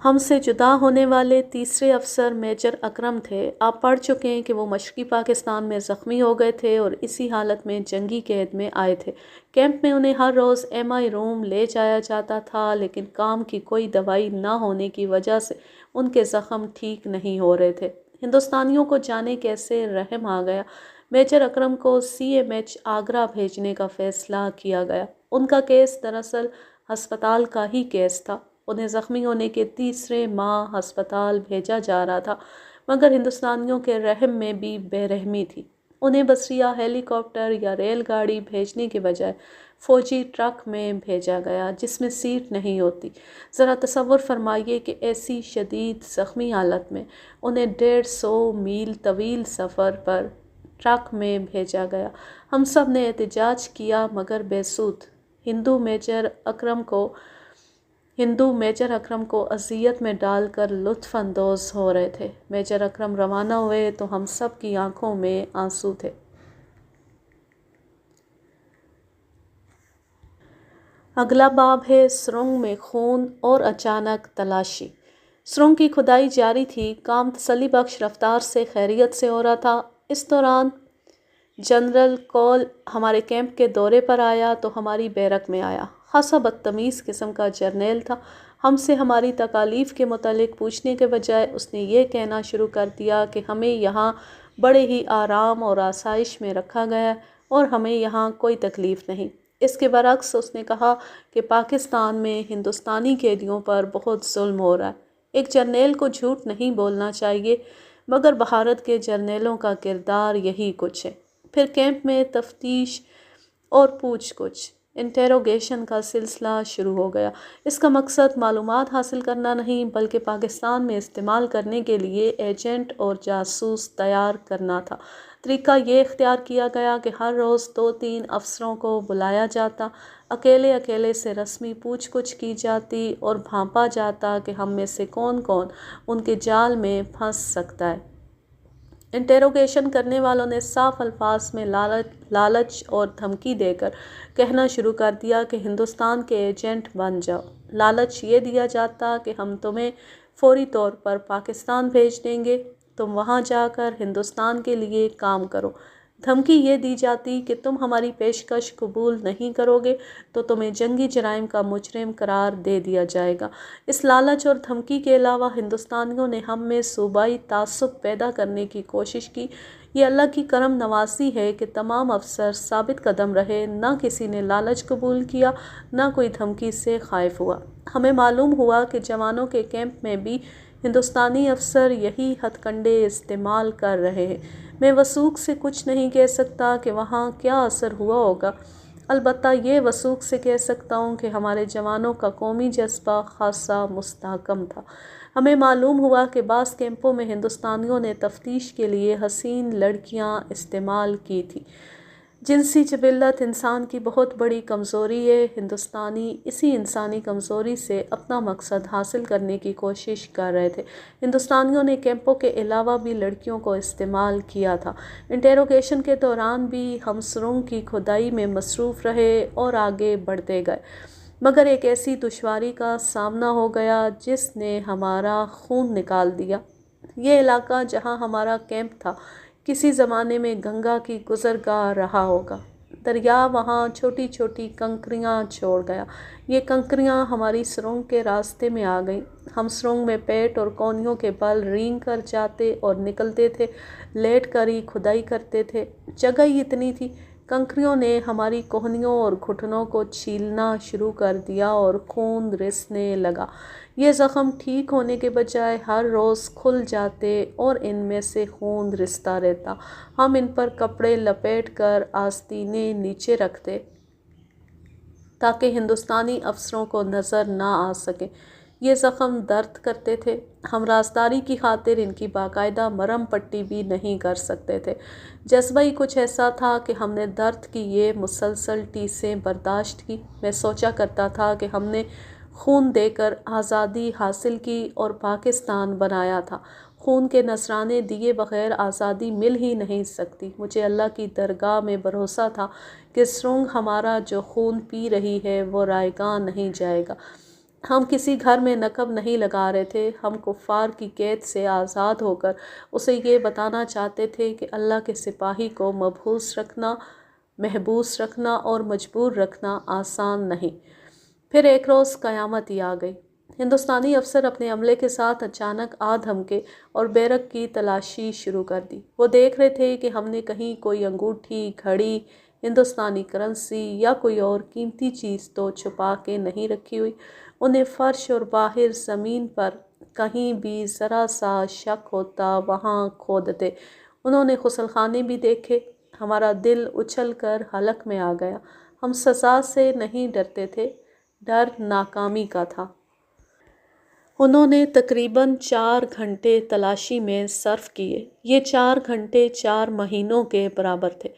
ہم سے جدا ہونے والے تیسرے افسر میجر اکرم تھے۔ آپ پڑھ چکے ہیں کہ وہ مشرقی پاکستان میں زخمی ہو گئے تھے اور اسی حالت میں جنگی قید میں آئے تھے۔ کیمپ میں انہیں ہر روز MI روم لے جایا جاتا تھا، لیکن کام کی کوئی دوائی نہ ہونے کی وجہ سے ان کے زخم ٹھیک نہیں ہو رہے تھے۔ ہندوستانیوں کو جانے کیسے رحم آ گیا۔ میجر اکرم کو CMH آگرہ بھیجنے کا فیصلہ کیا گیا۔ ان کا کیس دراصل ہسپتال کا ہی کیس تھا۔ انہیں زخمی ہونے کے تیسرے ماہ ہسپتال بھیجا جا رہا تھا، مگر ہندوستانیوں کے رحم میں بھی بے رحمی تھی۔ انہیں بسیا ہیلی کاپٹر یا ریل گاڑی بھیجنے کے بجائے فوجی ٹرک میں بھیجا گیا جس میں سیٹ نہیں ہوتی۔ ذرا تصور فرمائیے کہ ایسی شدید زخمی حالت میں انہیں 150 میل طویل سفر پر ٹرک میں بھیجا گیا۔ ہم سب نے احتجاج کیا مگر بے سود۔ ہندو میجر اکرم کو اذیت میں ڈال کر لطف اندوز ہو رہے تھے۔ میجر اکرم روانہ ہوئے تو ہم سب کی آنکھوں میں آنسو تھے۔ اگلا باب ہے سرنگ میں خون اور اچانک تلاشی۔ سرنگ کی کھدائی جاری تھی، کام تسلی بخش رفتار سے خیریت سے ہو رہا تھا۔ اس دوران جنرل کول ہمارے کیمپ کے دورے پر آیا تو ہماری بیرک میں آیا۔ خاصا بدتمیز قسم کا جرنیل تھا۔ ہم سے ہماری تکالیف کے متعلق پوچھنے کے بجائے اس نے یہ کہنا شروع کر دیا کہ ہمیں یہاں بڑے ہی آرام اور آسائش میں رکھا گیا اور ہمیں یہاں کوئی تکلیف نہیں۔ اس کے برعکس اس نے کہا کہ پاکستان میں ہندوستانی قیدیوں پر بہت ظلم ہو رہا ہے۔ ایک جرنیل کو جھوٹ نہیں بولنا چاہیے، مگر بھارت کے جرنیلوں کا کردار یہی کچھ ہے۔ پھر کیمپ میں تفتیش اور پوچھ گچھ انٹیروگیشن کا سلسلہ شروع ہو گیا۔ اس کا مقصد معلومات حاصل کرنا نہیں بلکہ پاکستان میں استعمال کرنے کے لیے ایجنٹ اور جاسوس تیار کرنا تھا۔ طریقہ یہ اختیار کیا گیا کہ ہر روز 2-3 افسروں کو بلایا جاتا، اکیلے سے رسمی پوچھ گچھ کی جاتی اور بھانپا جاتا کہ ہم میں سے کون کون ان کے جال میں پھنس سکتا ہے۔ انٹیروگیشن کرنے والوں نے صاف الفاظ میں لالچ اور دھمکی دے کر کہنا شروع کر دیا کہ ہندوستان کے ایجنٹ بن جاؤ۔ لالچ یہ دیا جاتا کہ ہم تمہیں فوری طور پر پاکستان بھیج دیں گے، تم وہاں جا کر ہندوستان کے لیے کام کرو۔ دھمکی یہ دی جاتی کہ تم ہماری پیشکش قبول نہیں کرو گے تو تمہیں جنگی جرائم کا مجرم قرار دے دیا جائے گا۔ اس لالچ اور دھمکی کے علاوہ ہندوستانیوں نے ہم میں صوبائی تعصب پیدا کرنے کی کوشش کی۔ یہ اللہ کی کرم نوازی ہے کہ تمام افسر ثابت قدم رہے، نہ کسی نے لالچ قبول کیا، نہ کوئی دھمکی سے خائف ہوا۔ ہمیں معلوم ہوا کہ جوانوں کے کیمپ میں بھی ہندوستانی افسر یہی ہتھ کنڈے استعمال کر رہے ہیں۔ میں وثوق سے کچھ نہیں کہہ سکتا کہ وہاں کیا اثر ہوا ہوگا، البتہ یہ وثوق سے کہہ سکتا ہوں کہ ہمارے جوانوں کا قومی جذبہ خاصا مستحکم تھا۔ ہمیں معلوم ہوا کہ بعض کیمپوں میں ہندوستانیوں نے تفتیش کے لیے حسین لڑکیاں استعمال کی تھیں۔ جنسی جبلت انسان کی بہت بڑی کمزوری ہے۔ ہندوستانی اسی انسانی کمزوری سے اپنا مقصد حاصل کرنے کی کوشش کر رہے تھے۔ ہندوستانیوں نے کیمپوں کے علاوہ بھی لڑکیوں کو استعمال کیا تھا۔ انٹیروگیشن کے دوران بھی ہم سرنگ کی کھدائی میں مصروف رہے اور آگے بڑھتے گئے، مگر ایک ایسی دشواری کا سامنا ہو گیا جس نے ہمارا خون نکال دیا۔ یہ علاقہ جہاں ہمارا کیمپ تھا کسی زمانے میں گنگا کی گزرگاہ رہا ہوگا۔ دریا وہاں چھوٹی چھوٹی کنکریاں چھوڑ گیا۔ یہ کنکریاں ہماری سرنگ کے راستے میں آ گئیں۔ ہم سرنگ میں پیٹ اور کونیوں کے بل رینگ کر جاتے اور نکلتے تھے، لیٹ کر ہی کھدائی کرتے تھے۔ جگہ ہی اتنی تھی۔ کنکریوں نے ہماری کوہنیوں اور گھٹنوں کو چھیلنا شروع کر دیا اور خون رسنے لگا۔ یہ زخم ٹھیک ہونے کے بجائے ہر روز کھل جاتے اور ان میں سے خون رستا رہتا۔ ہم ان پر کپڑے لپیٹ کر آستینیں نیچے رکھتے تاکہ ہندوستانی افسروں کو نظر نہ آ سکیں۔ یہ زخم درد کرتے تھے۔ ہم رازداری کی خاطر ان کی باقاعدہ مرہم پٹی بھی نہیں کر سکتے تھے۔ جذبہ ہی کچھ ایسا تھا کہ ہم نے درد کی یہ مسلسل ٹیسیں برداشت کی۔ میں سوچا کرتا تھا کہ ہم نے خون دے کر آزادی حاصل کی اور پاکستان بنایا تھا۔ خون کے نذرانے دیے بغیر آزادی مل ہی نہیں سکتی۔ مجھے اللہ کی درگاہ میں بھروسہ تھا کہ سرنگ ہمارا جو خون پی رہی ہے وہ رائیگاں نہیں جائے گا۔ ہم کسی گھر میں نقب نہیں لگا رہے تھے، ہم کفار کی قید سے آزاد ہو کر اسے یہ بتانا چاہتے تھے کہ اللہ کے سپاہی کو محبوس رکھنا اور مجبور رکھنا آسان نہیں۔ پھر ایک روز قیامت ہی آ گئی۔ ہندوستانی افسر اپنے عملے کے ساتھ اچانک آ دھمکے اور بیرک کی تلاشی شروع کر دی۔ وہ دیکھ رہے تھے کہ ہم نے کہیں کوئی انگوٹھی، گھڑی، ہندوستانی کرنسی یا کوئی اور قیمتی چیز تو چھپا کے نہیں رکھی ہوئی۔ انہیں فرش اور باہر زمین پر کہیں بھی ذرا سا شک ہوتا وہاں کھودتے۔ انہوں نے غسل خانے بھی دیکھے۔ ہمارا دل اچھل کر حلق میں آ گیا۔ ہم سزا سے نہیں ڈرتے تھے، ڈر ناکامی کا تھا۔ انہوں نے تقریباً 4 گھنٹے تلاشی میں صرف کیے۔ یہ 4 گھنٹے 4 مہینوں کے برابر تھے۔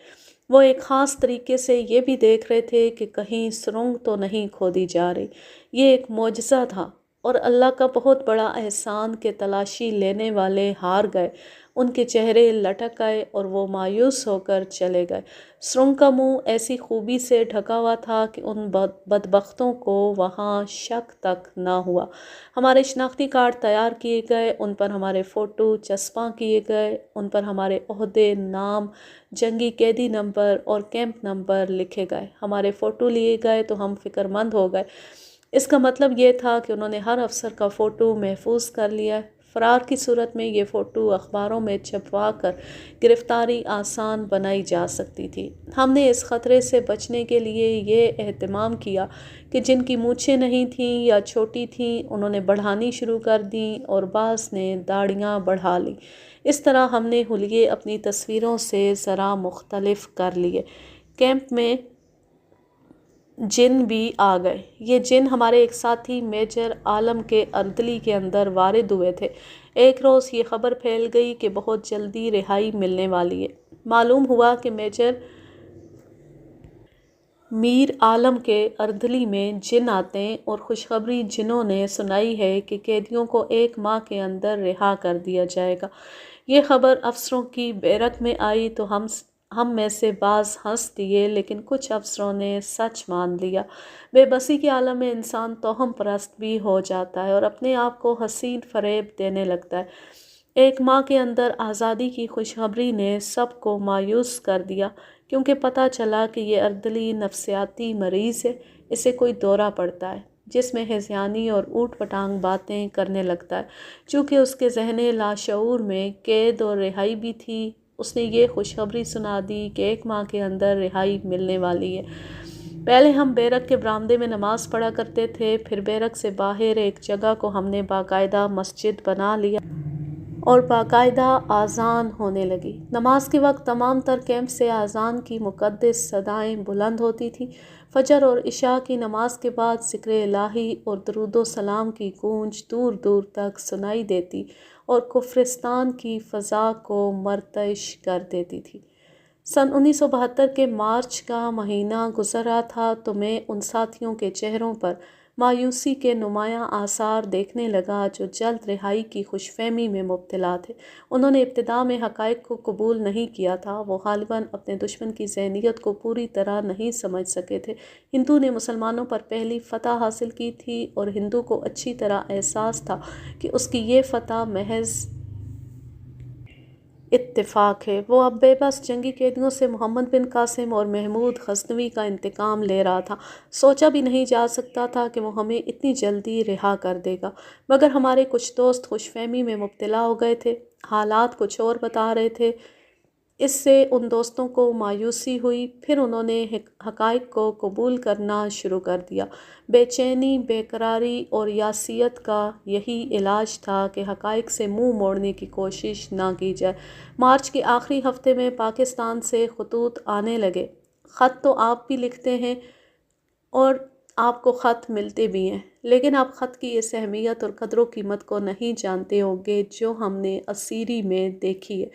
وہ ایک خاص طریقے سے یہ بھی دیکھ رہے تھے کہ کہیں سرنگ تو نہیں کھودی جا رہی۔ یہ ایک معجزہ تھا اور اللہ کا بہت بڑا احسان کہ تلاشی لینے والے ہار گئے۔ ان کے چہرے لٹک گئے اور وہ مایوس ہو کر چلے گئے۔ سرنگ کا منہ ایسی خوبی سے ڈھکا ہوا تھا کہ ان بدبختوں کو وہاں شک تک نہ ہوا۔ ہمارے شناختی کارڈ تیار کیے گئے، ان پر ہمارے فوٹو چسپاں کیے گئے، ان پر ہمارے عہدے، نام، جنگی قیدی نمبر اور کیمپ نمبر لکھے گئے۔ ہمارے فوٹو لیے گئے تو ہم فکر مند ہو گئے۔ اس کا مطلب یہ تھا کہ انہوں نے ہر افسر کا فوٹو محفوظ کر لیا۔ فرار کی صورت میں یہ فوٹو اخباروں میں چھپوا کر گرفتاری آسان بنائی جا سکتی تھی۔ ہم نے اس خطرے سے بچنے کے لیے یہ اہتمام کیا کہ جن کی مونچھیں نہیں تھیں یا چھوٹی تھیں انہوں نے بڑھانی شروع کر دیں اور بعض نے داڑھیاں بڑھا لیں۔ اس طرح ہم نے حلیے اپنی تصویروں سے ذرا مختلف کر لیے۔ کیمپ میں جن بھی آ گئے۔ یہ جن ہمارے ایک ساتھی میجر عالم کے اردلی کے اندر وارد ہوئے تھے۔ ایک روز یہ خبر پھیل گئی کہ بہت جلدی رہائی ملنے والی ہے۔ معلوم ہوا کہ میجر میر عالم کے اردلی میں جن آتے ہیں اور خوشخبری جنوں نے سنائی ہے کہ قیدیوں کو 1 ماہ کے اندر رہا کر دیا جائے گا۔ یہ خبر افسروں کی بیرک میں آئی تو ہم میں سے بعض ہنس دیے، لیکن کچھ افسروں نے سچ مان لیا۔ بے بسی کے عالم میں انسان توہم پرست بھی ہو جاتا ہے اور اپنے آپ کو حسین فریب دینے لگتا ہے۔ 1 ماہ کے اندر آزادی کی خوشخبری نے سب کو مایوس کر دیا، کیونکہ پتہ چلا کہ یہ اردلی نفسیاتی مریض ہے۔ اسے کوئی دورہ پڑتا ہے جس میں ہذیانی اور اوٹ پٹانگ باتیں کرنے لگتا ہے۔ چونکہ اس کے ذہن لاشعور میں قید اور رہائی بھی تھی، اس نے یہ خوشخبری سنا دی کہ 1 ماہ کے اندر رہائی ملنے والی ہے۔ پہلے ہم بیرک کے برآمدے میں نماز پڑھا کرتے تھے، پھر بیرک سے باہر ایک جگہ کو ہم نے باقاعدہ مسجد بنا لیا اور باقاعدہ اذان ہونے لگی۔ نماز کے وقت تمام تر کیمپ سے اذان کی مقدس صدائیں بلند ہوتی تھیں۔ فجر اور عشاء کی نماز کے بعد ذکر الہی اور درود و سلام کی گونج دور دور تک سنائی دیتی اور کفرستان کی فضا کو مرتعش کر دیتی تھی۔ سن 1972 کے مارچ کا مہینہ گزر رہا تھا تو میں ان ساتھیوں کے چہروں پر مایوسی کے نمایاں آثار دیکھنے لگا جو جلد رہائی کی خوش فہمی میں مبتلا تھے۔ انہوں نے ابتدا میں حقائق کو قبول نہیں کیا تھا۔ وہ غالباً اپنے دشمن کی ذہنیت کو پوری طرح نہیں سمجھ سکے تھے۔ ہندو نے مسلمانوں پر پہلی فتح حاصل کی تھی اور ہندو کو اچھی طرح احساس تھا کہ اس کی یہ فتح محض اتفاق ہے۔ وہ اب بے بس جنگی قیدیوں سے محمد بن قاسم اور محمود غزنوی کا انتقام لے رہا تھا۔ سوچا بھی نہیں جا سکتا تھا کہ وہ ہمیں اتنی جلدی رہا کر دے گا، مگر ہمارے کچھ دوست خوش فہمی میں مبتلا ہو گئے تھے۔ حالات کچھ اور بتا رہے تھے۔ اس سے ان دوستوں کو مایوسی ہوئی، پھر انہوں نے حقائق کو قبول کرنا شروع کر دیا۔ بے چینی، بے قراری اور یاسیت کا یہی علاج تھا کہ حقائق سے منہ موڑنے کی کوشش نہ کی جائے۔ مارچ کے آخری ہفتے میں پاکستان سے خطوط آنے لگے۔ خط تو آپ بھی لکھتے ہیں اور آپ کو خط ملتے بھی ہیں، لیکن آپ خط کی اس اہمیت اور قدر و قیمت کو نہیں جانتے ہوں گے جو ہم نے اسیری میں دیکھی ہے۔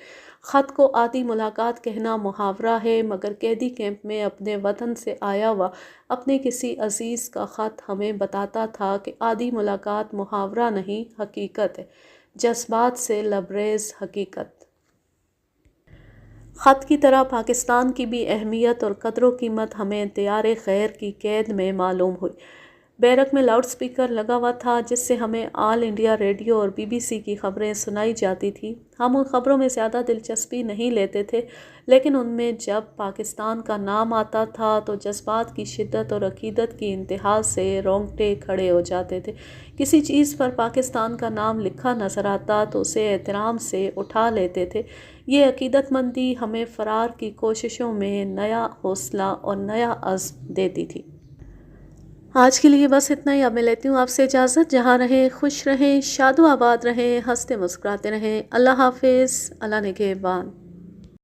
خط کو آدھی ملاقات کہنا محاورہ ہے، مگر قیدی کیمپ میں اپنے وطن سے آیا ہوا اپنے کسی عزیز کا خط ہمیں بتاتا تھا کہ آدھی ملاقات محاورہ نہیں، حقیقت ہے۔ جذبات سے لبریز حقیقت۔ خط کی طرح پاکستان کی بھی اہمیت اور قدر و قیمت ہمیں دیار خیر کی قید میں معلوم ہوئی۔ بیرک میں لاؤڈ سپیکر لگا ہوا تھا جس سے ہمیں آل انڈیا ریڈیو اور BBC کی خبریں سنائی جاتی تھیں۔ ہم ان خبروں میں زیادہ دلچسپی نہیں لیتے تھے، لیکن ان میں جب پاکستان کا نام آتا تھا تو جذبات کی شدت اور عقیدت کی انتہا سے رونگٹے کھڑے ہو جاتے تھے۔ کسی چیز پر پاکستان کا نام لکھا نظر آتا تو اسے احترام سے اٹھا لیتے تھے۔ یہ عقیدت مندی ہمیں فرار کی کوششوں میں نیا حوصلہ اور نیا عزم دیتی تھی۔ آج کے لیے بس اتنا ہی۔ اب میں لیتی ہوں آپ سے اجازت۔ جہاں رہیں خوش رہیں، شاد و آباد رہیں، ہنستے مسکراتے رہیں۔ اللہ حافظ، اللہ نگہبان۔